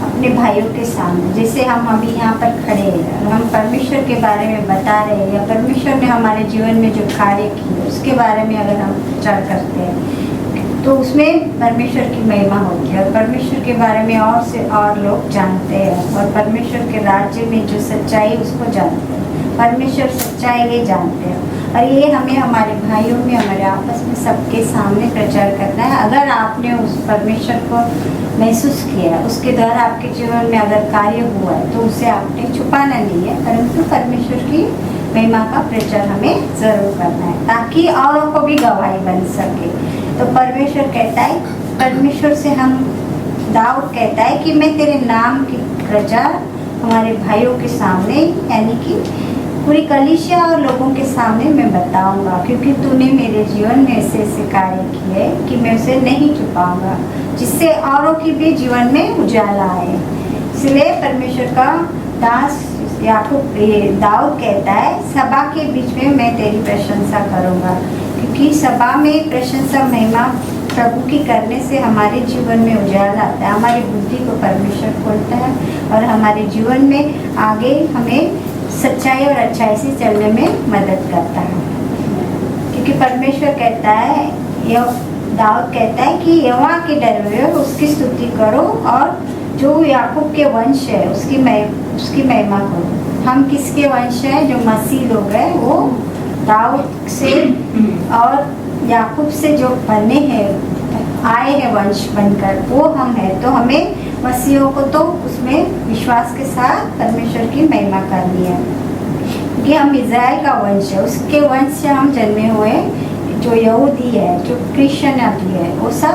अपने भाइयों के सामने, जैसे हम अभी यहाँ पर खड़े हैं और हम परमेश्वर के बारे में बता रहे हैं या परमेश्वर ने हमारे जीवन में जो कार्य किए उसके बारे में अगर हम प्रचार करते हैं तो उसमें परमेश्वर की महिमा होती है और परमेश्वर के बारे में और से और लोग जानते हैं और परमेश्वर के राज्य में जो सच्चाई उसको जानते हैं। परमेश्वर सच्चाई ये जानते हैं और ये हमें हमारे भाइयों में, हमारे आपस में सबके सामने प्रचार करना है। अगर आपने उस परमेश्वर को महसूस किया, उसके द्वारा आपके जीवन में अगर कार्य हुआ है तो उसे आपने छुपाना नहीं है, परंतु परमेश्वर की महिमा का प्रचार हमें जरूर करना है ताकि औरों को भी गवाही बन सके। तो परमेश्वर कहता है, परमेश्वर से हम, दाऊद कहता है कि मैं तेरे नाम की प्रचार हमारे भाइयों के सामने, यानी कि पूरी कलीसिया और लोगों के सामने मैं बताऊंगा, क्योंकि तूने मेरे जीवन में ऐसे ऐसे कार्य किए कि मैं उसे नहीं छुपाऊंगा, जिससे औरों की भी जीवन में उजाला आए। इसलिए परमेश्वर का दास दाऊद कहता है, सभा के बीच में मैं तेरी प्रशंसा करूंगा, क्योंकि सभा में प्रशंसा महिमा प्रभु की करने से हमारे जीवन में उजाला आता है, हमारी बुद्धि को परमेश्वर खोलता है और हमारे जीवन में आगे हमें सच्चाई और अच्छाई से चलने में मदद करता है। क्योंकि परमेश्वर कहता है, दाऊद कहता है कि यहोवा के डर में उसकी स्तुति करो और जो याकूब के वंश है उसकी महिमा करो। हम किसके वंश हैं? जो मसीह लोग हैं, वो दाऊद से और याकूब से जो बने हैं, आए हैं वंश बनकर, वो हम हैं। तो हमें मसीहों को तो उसमें विश्वास के साथ परमेश्वर की महिमा करनी है, क्योंकि हम इज़राइल का वंश है, उसके वंश से हम जन्मे हुए। जो यहूदी है, जो क्रिश्चियनिटी है, वो सब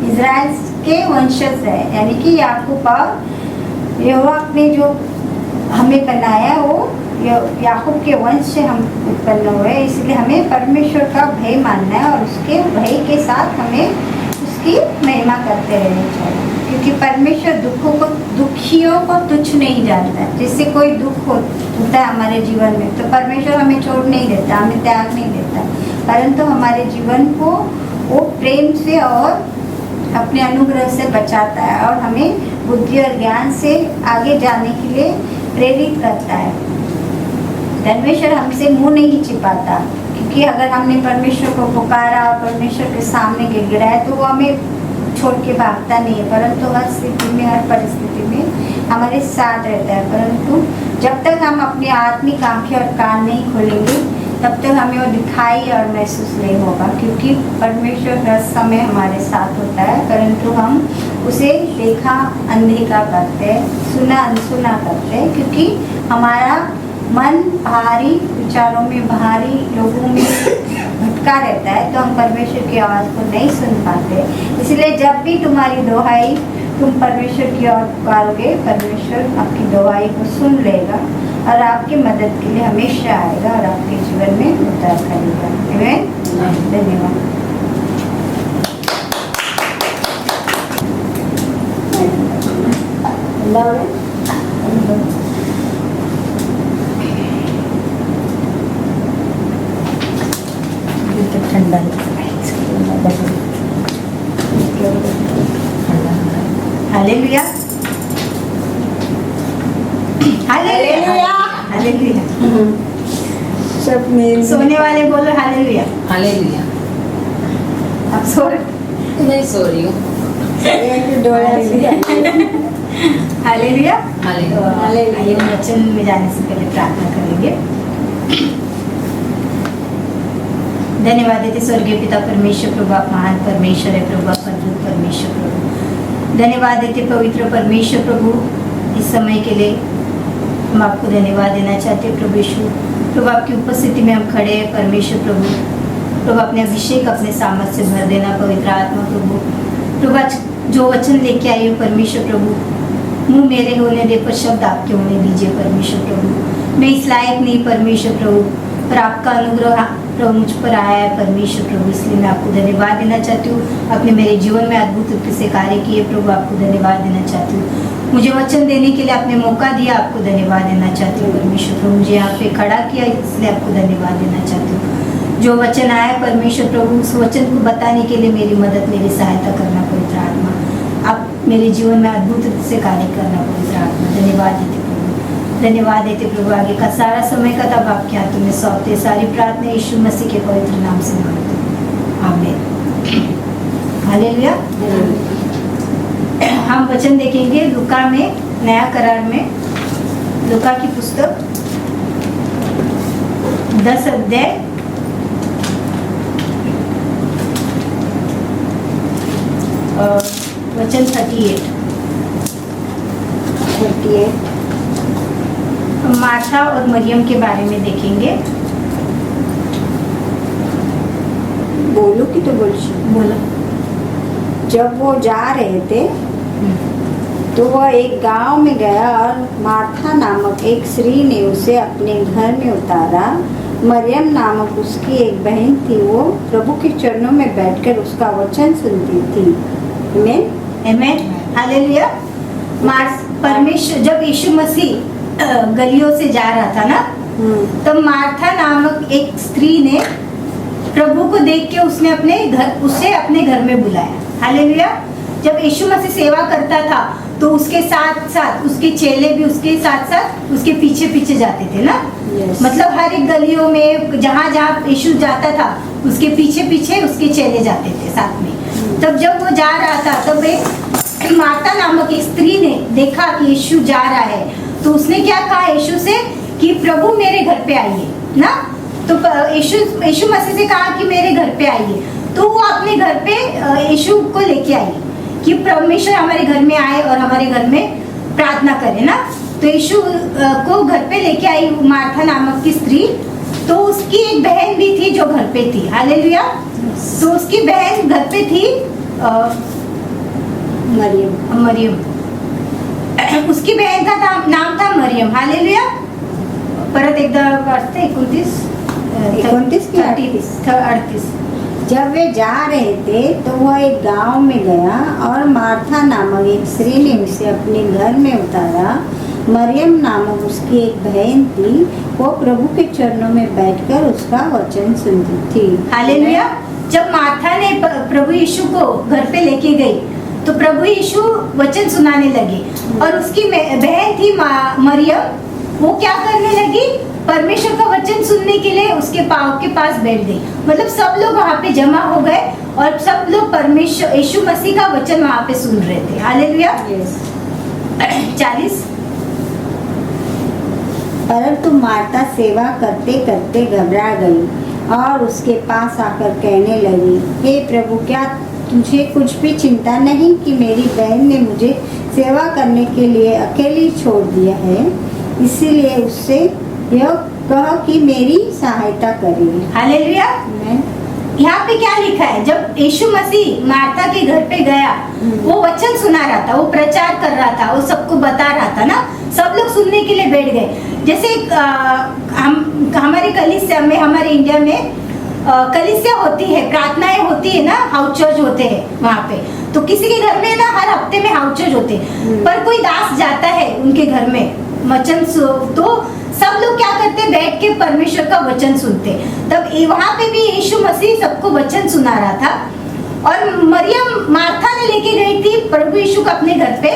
इज़राइल के वंशज है, यानी कि याकूब और यहोवा ने जो हमें बनाया वो याकूब के वंश से हम उत्पन्न हुए। इसलिए हमें परमेश्वर का भय मानना है और उसके भय के साथ हमें उसकी महिमा करते रहना चाहिए, क्योंकि परमेश्वर दुखियों को तुच्छ नहीं जानता है। जिससे कोई दुख होता है हमारे जीवन में तो परमेश्वर हमें छोड़ नहीं देता, हमें त्याग नहीं देता, परंतु हमारे जीवन को वो प्रेम से और अपने अनुग्रह से बचाता है और हमें बुद्धि और ज्ञान से आगे जाने के लिए प्रेरित करता है। परमेश्वर हमसे मुंह नहीं छिपाता, क्योंकि अगर हमने परमेश्वर को पुकारा और परमेश्वर के सामने गिड़गिड़ाया तो वो हमें छोड़ के भागता नहीं है, परंतु हर स्थिति में, हर परिस्थिति में हमारे साथ रहता है। परंतु जब तक हम अपनी आत्मिक आंखें और कान नहीं खोलेंगे तब तक हमें वो दिखाई और महसूस नहीं होगा, क्योंकि परमेश्वर हर समय हमारे साथ होता है, परंतु हम उसे देखा अनदेखा करते हैं, सुना अनसुना करते हैं, क्योंकि हमारा मन भारी विचारों में, भारी लोगों में भटका रहता है, तो हम परमेश्वर की आवाज़ को नहीं सुन पाते। इसलिए जब भी तुम्हारी दुहाई तुम परमेश्वर की ओर पुकारोगे, परमेश्वर आपकी दुहाई को सुन लेगा और आपकी मदद के लिए हमेशा आएगा और आपके जीवन में उद्धार करेगा। आमीन। धन्यवाद। ठंडा हालेलुया, हालेलुया, हालेलुया। हालेलुया। सब मेरी सोने वाले बोलो हालेलुया। हालेलुया। अब सो रहे? नहीं सो रही हूँ। हालेलुया। हालेलुया। आइए वचन में जाने से पहले प्रार्थना करेंगे। धन्यवाद देते स्वर्गीय पिता परमेश्वर प्रभु, आप महान परमेश्वर है प्रभु, आप अद्भुत परमेश्वर प्रभु। धन्यवाद देते पवित्र परमेश्वर प्रभु, इस समय के लिए हम आपको धन्यवाद देना चाहते हैं प्रभु यीशु। प्रभु आपकी उपस्थिति में हम खड़े हैं परमेश्वर प्रभु। प्रभु अपने अभिषेक अपने सामर्थ से भर देना पवित्र आत्मा प्रभु। प्रभु आज जो वचन लेके आई हो परमेश्वर प्रभु, मुंह मेरे होने दे पर शब्द आपके होने दीजिए परमेश्वर प्रभु। मैं इस लायक नहीं परमेश्वर प्रभु, पर आपका अनुग्रह प्रभु मुझ पर आया है परमेश्वर प्रभु, इसलिए मैं आपको धन्यवाद देना चाहती हूँ। आपने मेरे जीवन में अद्भुत रूप से कार्य किए प्रभु, आपको धन्यवाद देना चाहती हूँ। मुझे वचन देने के लिए आपने मौका दिया, आपको धन्यवाद देना चाहती हूँ परमेश्वर प्रभु। मुझे यहाँ पे खड़ा किया, इसलिए आपको धन्यवाद देना चाहती हूँ। जो वचन आया परमेश्वर प्रभु, उस वचन को बताने के लिए मेरी मदद, मेरी सहायता करना पवित्र आत्मा। आप मेरे जीवन में अद्भुत रूप से कार्य करना पवित्र आत्मा। धन्यवाद देते प्रभु, धन्यवाद देते प्रभु। आगे का सारा समय का तब आपके हाथों में सौंपते, सारी प्रार्थना यीशु मसीह के पवित्र नाम से मांगते हैं, आमीन। हालेलुया। हम वचन देखेंगे लूका में, नया करार में, लूका की पुस्तक 10 अध्याय वचन 38। मार्था और मरियम के बारे में देखेंगे। बोलो कि तो बोलो। जब वो जा रहे थे तो वह एक गांव में गया और मार्था नामक एक स्त्री ने उसे अपने घर में उतारा। मरियम नामक उसकी एक बहन थी, वो प्रभु के चरणों में बैठकर उसका वचन सुनती थी। आमीन, आमीन, हालेलुया। परमेश्वर जब यीशु मसीह गलियों से जा रहा था ना, तो मार्था नामक एक स्त्री ने प्रभु को देख के उसे अपने घर में बुलाया। हालेलुया। जब यीशु मसीह सेवा करता था तो उसके साथ साथ उसके चेले भी उसके साथ साथ उसके पीछे पीछे जाते थे ना। Yes. मतलब हर एक गलियों में जहाँ जहाँ यीशु जाता था उसके पीछे पीछे उसके चेले जाते थे साथ में। तब जब वो जा रहा था तब एक मार्था नामक एक स्त्री ने देखा कि यीशु जा रहा है, तो उसने क्या कहा यीशु से कि प्रभु मेरे घर पे आइए ना। तो यीशु मसीह से कहा कि मेरे घर पे आइए, तो वो अपने घर पे यीशु को लेके आई कि परमेश्वर हमारे घर में आए और हमारे घर में प्रार्थना करे ना। तो यीशु को घर पे लेके आई मार्था नामक की स्त्री। तो उसकी एक बहन भी थी जो घर पे थी। हालेलुया। तो उसकी बहन घर पे थी मरियम। उसकी बहन का नाम था मरियम। हालेलुया। परत एकदा वाचते 38। जब वे जा रहे थे तो वह एक गांव में गया और मार्था नामक एक स्त्री ने उसे अपने घर में उतारा। मरियम नामक उसकी एक बहन थी, वो प्रभु के चरणों में बैठकर उसका वचन सुनती थी। हालेलुया। जब मार्था ने प्रभु यीशु को घर पे लेके गई तो प्रभु यीशु वचन सुनाने लगे और उसकी बहन थी मरियम, वो क्या करने लगी, परमेश्वर का वचन सुनने के लिए उसके पाँव के पास बैठ गई। मतलब सब लोग वहाँ पे जमा हो गए और सब लोग परमेश्वर यीशु मसीह का वचन वहाँ पे सुन रहे थे। हालेलुया। 40। परंतु मार्था सेवा करते करते घबरा गई और उसके पास आकर कहने लगी, हे प्रभु, क्या तुझे कुछ भी चिंता नहीं कि मेरी बहन ने मुझे सेवा करने के लिए अकेली छोड़ दिया है? इसीलिए उससे यह कह कि मेरी सहायता करे। हालेलुया। यहाँ पे क्या लिखा है, जब यीशु मसीह मार्था के घर पे गया, वो वचन सुना रहा था, वो प्रचार कर रहा था, वो सबको बता रहा था ना, सब लोग सुनने के लिए बैठ गए। जैसे हम हमारे कलीसिया में, हमारे इंडिया में कलीसिया होती है, प्रार्थनाएं होती है ना, हाउस चर्च होते हैं वहाँ पे। तो किसी के घर में ना हर हफ्ते में हाउस चर्च होते हैं, पर कोई दास जाता है उनके घर में वचन, तो सब लोग क्या करते, बैठ के परमेश्वर का वचन सुनते। तब वहाँ पे भी यीशु मसीह सबको वचन सुना रहा था और मरियम मार्था ने लेके गई थी प्रभु यीशु को अपने घर पे,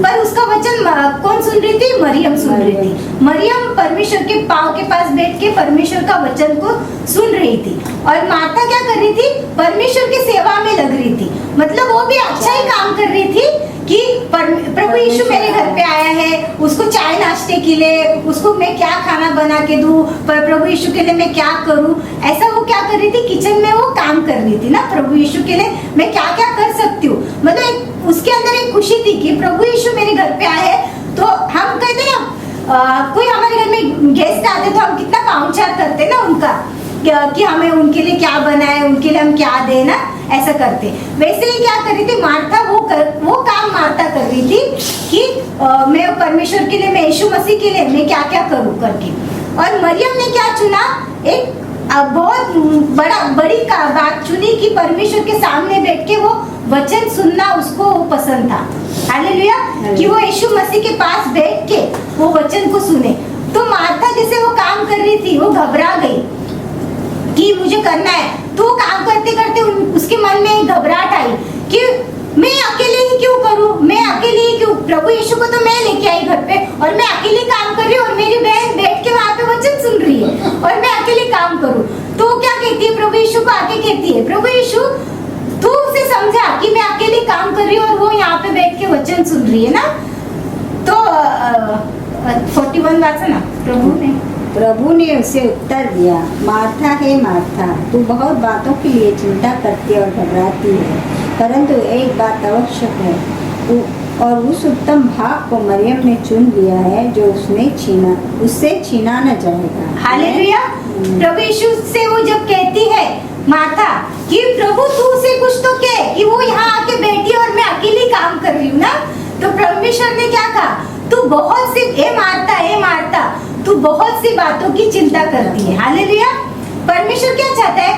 पर उसका वचन कौन सुन रही थी? मरियम सुन रही थी। मरियम परमेश्वर के पांव के पास बैठ के परमेश्वर का वचन को सुन रही थी, और मार्था क्या कर रही थी? परमेश्वर की सेवा में लग रही थी। मतलब वो भी अच्छा ही काम कर रही थी कि प्रभु यीशु मेरे घर पे आया है, उसको चाय नाश्ते के लिए, उसको मैं क्या खाना बना के दूं, पर प्रभु यीशु के लिए मैं क्या करूं, ऐसा वो क्या कर रही थी? किचन में वो काम कर रही थी ना, प्रभु यीशु के लिए मैं क्या क्या कर सकती हूँ। मतलब उसके अंदर एक खुशी थी कि प्रभु यीशु मेरे घर पे आए हैं। तो हम कहते हैं ना, कोई हमारे घर में गेस्ट आते तो हम कितना पाहुंचार करते ना उनका, कि हमें उनके लिए क्या बनाए, उनके लिए हम क्या दें ना, ऐसा करते। वैसे ही क्या कर रही थी मार्था, वो काम मार्था कर रही थी कि मैं परमेश्वर के लिए, मैं यीशु मसीह के लिए मैं क्या क्या करूं करके। और मरियम ने क्या चुना? एक बहुत बड़ी बात चुनी कि परमेश्वर के सामने बैठ के वो वचन सुनना उसको पसंद था। हालेलुया, कि वो यीशु मसीह के पास बैठ के वो वचन को सुने। तो मार्था जैसे वो काम कर रही थी, वो घबरा गई कि मुझे करना है। तो काम करते करते उसके मन में एक घबराहट आई कि मैं अकेले ही क्यों करूं, मैं अकेले ही क्यों, प्रभु यीशु को तो मैं लेके आई घर पे और मैं अकेले काम कर रही हूँ, और मेरी बहन बैठ के वहां पे वचन सुन रही है और मैं अकेले काम करूं। तो क्या कहती है? प्रभु यीशु को आके कहती है, प्रभु यीशु तू उसे समझा कि मैं अकेले काम कर रही हूँ और वो यहाँ पे बैठ के वचन सुन रही है ना। तो 41 वाचा ना, प्रभु ने उसे उत्तर दिया, मार्था है मार्था, तू बहुत बातों के लिए चिंता करती और घबराती है, परंतु एक बात आवश्यक है, और उस उत्तम भाग को मरियम ने चुन लिया है जो उससे छीना न जाएगा। हालेलुया। प्रभु यीशु से वो जब कहती है मार्था कि प्रभु तू उसे कुछ तो कह कि वो यहाँ आके बैठी और मैं अकेली काम कर रही हूँ ना, तो परमेश्वर ने क्या कहा? तू बहुत सी ए मार्था, तू बहुत सी बातों की चिंता करती है। हालेलुया। परमेश्वर क्या चाहता है?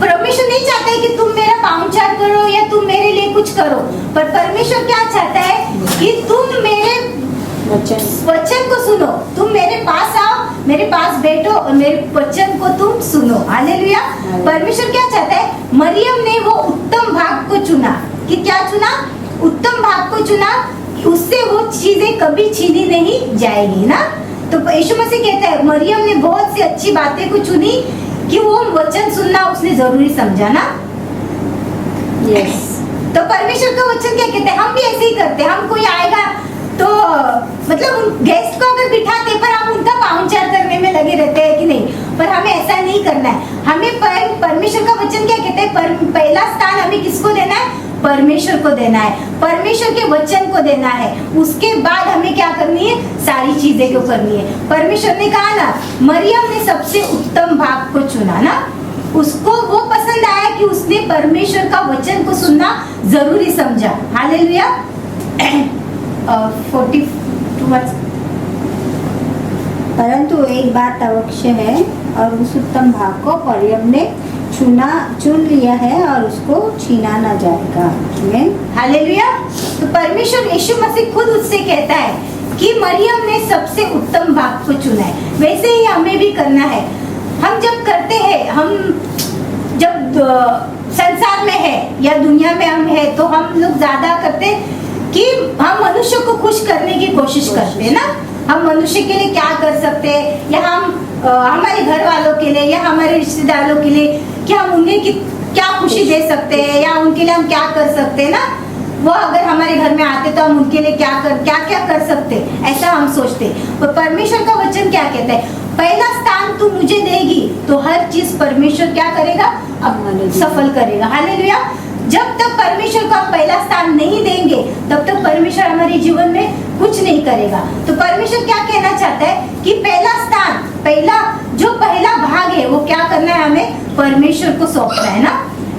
परमेश्वर नहीं चाहता है कि तुम मेरा पाहुंचार करो या तुम मेरे लिए कुछ करो, पर परमेश्वर क्या चाहता है कि तुम मेरे वचन को सुनो, तुम मेरे पास आओ, मेरे पास बैठो और मेरे वचन को तुम सुनो। हालेलुया। परमेश्वर क्या चाहता है? मरियम ने वो उत्तम भाग को चुना। कि क्या चुना? उत्तम भाग को चुना, उससे वो चीजें कभी छीनी नहीं जाएगी ना। तो यीशु मसीह कहता है मरियम ने बहुत सी अच्छी बातें को चुनी कि वो वचन सुनना उसने जरूरी समझा ना। यस। तो परमेश्वर का वचन क्या कहते हैं? हम भी ऐसे ही करते हैं। हम कोई आएगा तो मतलब गेस्ट को अगर बिठाते पर हम उनका पाहुंचार करने में लगे रहते हैं कि नहीं, पर हमें ऐसा नहीं करना है। हमें परमेश्वर का वचन क्या कहते हैं? पहला स्थान हमें किसको देना है? परमेश्वर को देना है, परमेश्वर के वचन को देना है। उसके बाद हमें क्या करनी है? सारी चीजें क्यों करनी है। परमेश्वर ने कहा ना, मरियम ने सबसे उत्तम भाग को चुना ना, उसको वो पसंद आया कि उसने परमेश्वर का वचन को सुनना जरूरी समझा। हालेलुया। 42 परंतु एक बात अवश्य है, और उस उत्तम भाग को मरियम ने चुन लिया है और उसको छीना ना जाएगा। हालेलुया। तो परमेश्वर यीशु मसीह खुद उससे कहता है कि मरियम ने सबसे उत्तम भाग को चुना है। वैसे ही हमें भी करना है। हम जब करते हैं, हम जब संसार में है या दुनिया में हम है, तो हम लोग ज्यादा करते कि हम मनुष्य को खुश करने की कोशिश करते हैं ना। हम मनुष्य के लिए क्या कर सकते हैं, या हम हमारे घर वालों के लिए या हमारे रिश्तेदारों के लिए कि हम उन्हें क्या खुशी दे सकते हैं, या उनके लिए हम क्या कर सकते हैं ना। वो अगर हमारे घर में आते तो हम उनके लिए क्या कर सकते, ऐसा हम सोचते। पर परमेश्वर का वचन क्या कहता है? पहला स्थान तू मुझे देगी तो हर चीज परमेश्वर क्या करेगा? अब सफल करेगा। हालेलुया। जब तक परमेश्वर को आप पहला स्थान नहीं देंगे, तब तक परमेश्वर हमारे जीवन में कुछ नहीं करेगा। तो परमेश्वर क्या कहना चाहता है कि पहला स्थान, पहला भाग है, वो क्या करना है? हमें परमेश्वर को सौंपना है ना।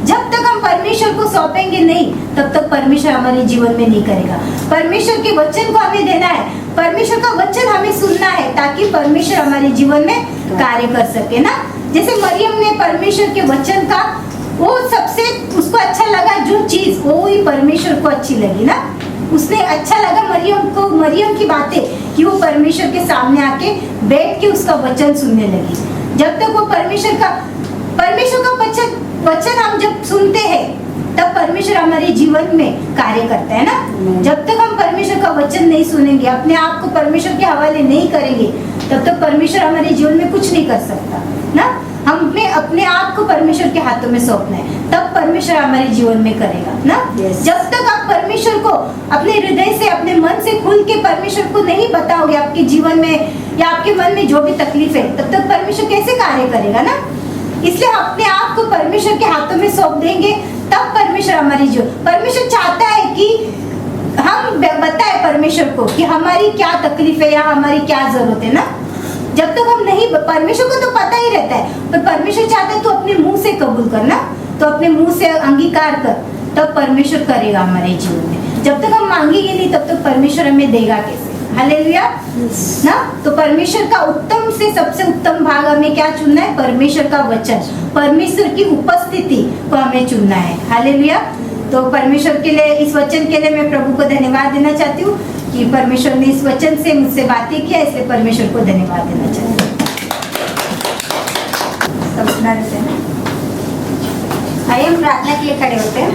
जब तक हम परमेश्वर को सौंपेंगे नहीं, तब तक परमेश्वर हमारे जीवन में नहीं करेगा। परमेश्वर के वचन को हमें देना है, परमेश्वर का वचन हमें सुनना है, ताकि परमेश्वर हमारे जीवन में कार्य कर सके ना। जैसे मरियम ने परमेश्वर के वचन का, वो सबसे उसको अच्छा लगा जो चीज, वो ही परमेश्वर को अच्छी लगी ना। उसने अच्छा लगा मरियम की बातें, कि वो परमेश्वर के सामने आके बैठ के उसका वचन सुनने लगी। जब तक वो परमेश्वर का वचन हम जब सुनते हैं, तब परमेश्वर हमारे जीवन में कार्य करता है ना। जब तक हम परमेश्वर का वचन नहीं सुनेंगे, अपने आप को परमेश्वर के हवाले नहीं करेंगे, तब तक परमेश्वर हमारे जीवन में कुछ नहीं कर सकता ना। हमें अपने आप को परमेश्वर के हाथों में सौंपना है, तब परमेश्वर हमारे जीवन में करेगा ना। जब तक आप परमेश्वर को अपने हृदय से, अपने मन से खुल के परमेश्वर को नहीं बताओगे आपके जीवन में या आपके मन में जो भी तकलीफ है, तब तक परमेश्वर कैसे कार्य करेगा ना। इसलिए अपने आप को परमेश्वर के हाथों में सौंप देंगे, तब परमेश्वर हमारी परमेश्वर चाहता है कि हम बताएं परमेश्वर को कि हमारी क्या तकलीफ है या हमारी क्या जरूरत है ना। जब तक हम नहीं, परमेश्वर को तो पता ही रहता है, पर परमेश्वर चाहता है तो अपने मुंह से कबूल करना, तो अपने मुंह से अंगीकार कर, तब परमेश्वर करेगा हमारे जीवन में। जब तक हम मांगेंगे नहीं, तब तक परमेश्वर हमें देगा कैसे। हालेलुया ना। तो परमेश्वर का उत्तम से सबसे उत्तम भाग हमें क्या चुनना है? परमेश्वर का वचन, परमेश्वर की उपस्थिति को हमें चुनना है। हालेलुया। तो परमेश्वर के लिए, इस वचन के लिए मैं प्रभु को धन्यवाद देना चाहती हूँ कि परमेश्वर ने इस वचन से मुझसे बातें किया, इसलिए परमेश्वर को धन्यवाद देना चाहती हूँ। आइए हम प्रार्थना के लिए खड़े होते हैं।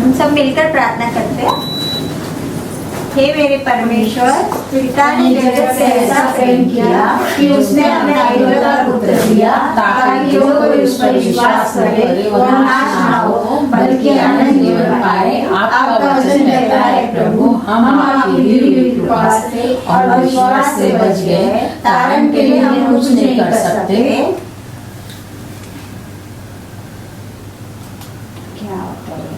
हम सब मिलकर प्रार्थना करते हैं। हे मेरे परमेश्वर, पिता ने जगत से ऐसा प्रेम किया कि उसने अपने एकलौता पुत्र दिया, ताकि जो कोई उस पर विश्वास करे वह नाश ना हो बल्कि अनंत जीवन पाए। आपका वचन कहता है प्रभु, हम आपकी दी हुई कृपा से और विश्वास से बच गए, तारण के लिए हम कुछ नहीं कर सकते। क्या होता है?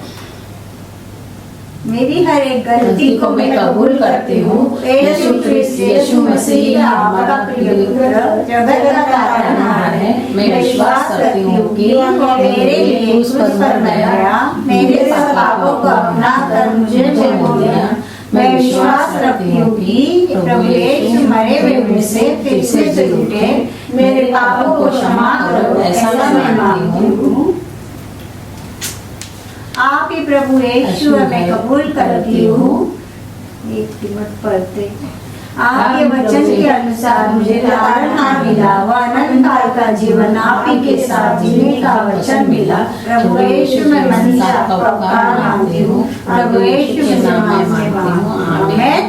मेरी हर एक गलती को मैं कबूल करती हूँ। यीशु क्रिस्त, यीशु मसीह आपका प्रिय पुत्र जगत का तारनहार है। मैं विश्वास करती हूँ कि मेरे लिए उस पर मरा, मेरे सब पापों को अपना कर मुझे छोड़ दिया। मैं विश्वास रखती हूँ कि प्रभु यीशु मरे हुए में से फिर से उठे, मेरे पापों को क्षमा करो, ऐसा मैं मांगती हूँ। आप ही प्रभु यीशु मैं कबूल करती हूँ। एक मिनट पढ़ते। आपके वचन के अनुसार मुझे तारणहार मिला, वह अनंत काल का जीवन आप ही के साथ जीने का वचन मिला। प्रभु यीशु मैं मन से आपका उपकार मांगती हूँ। प्रभु यीशु के नाम में मांगती हूँ। आमीन।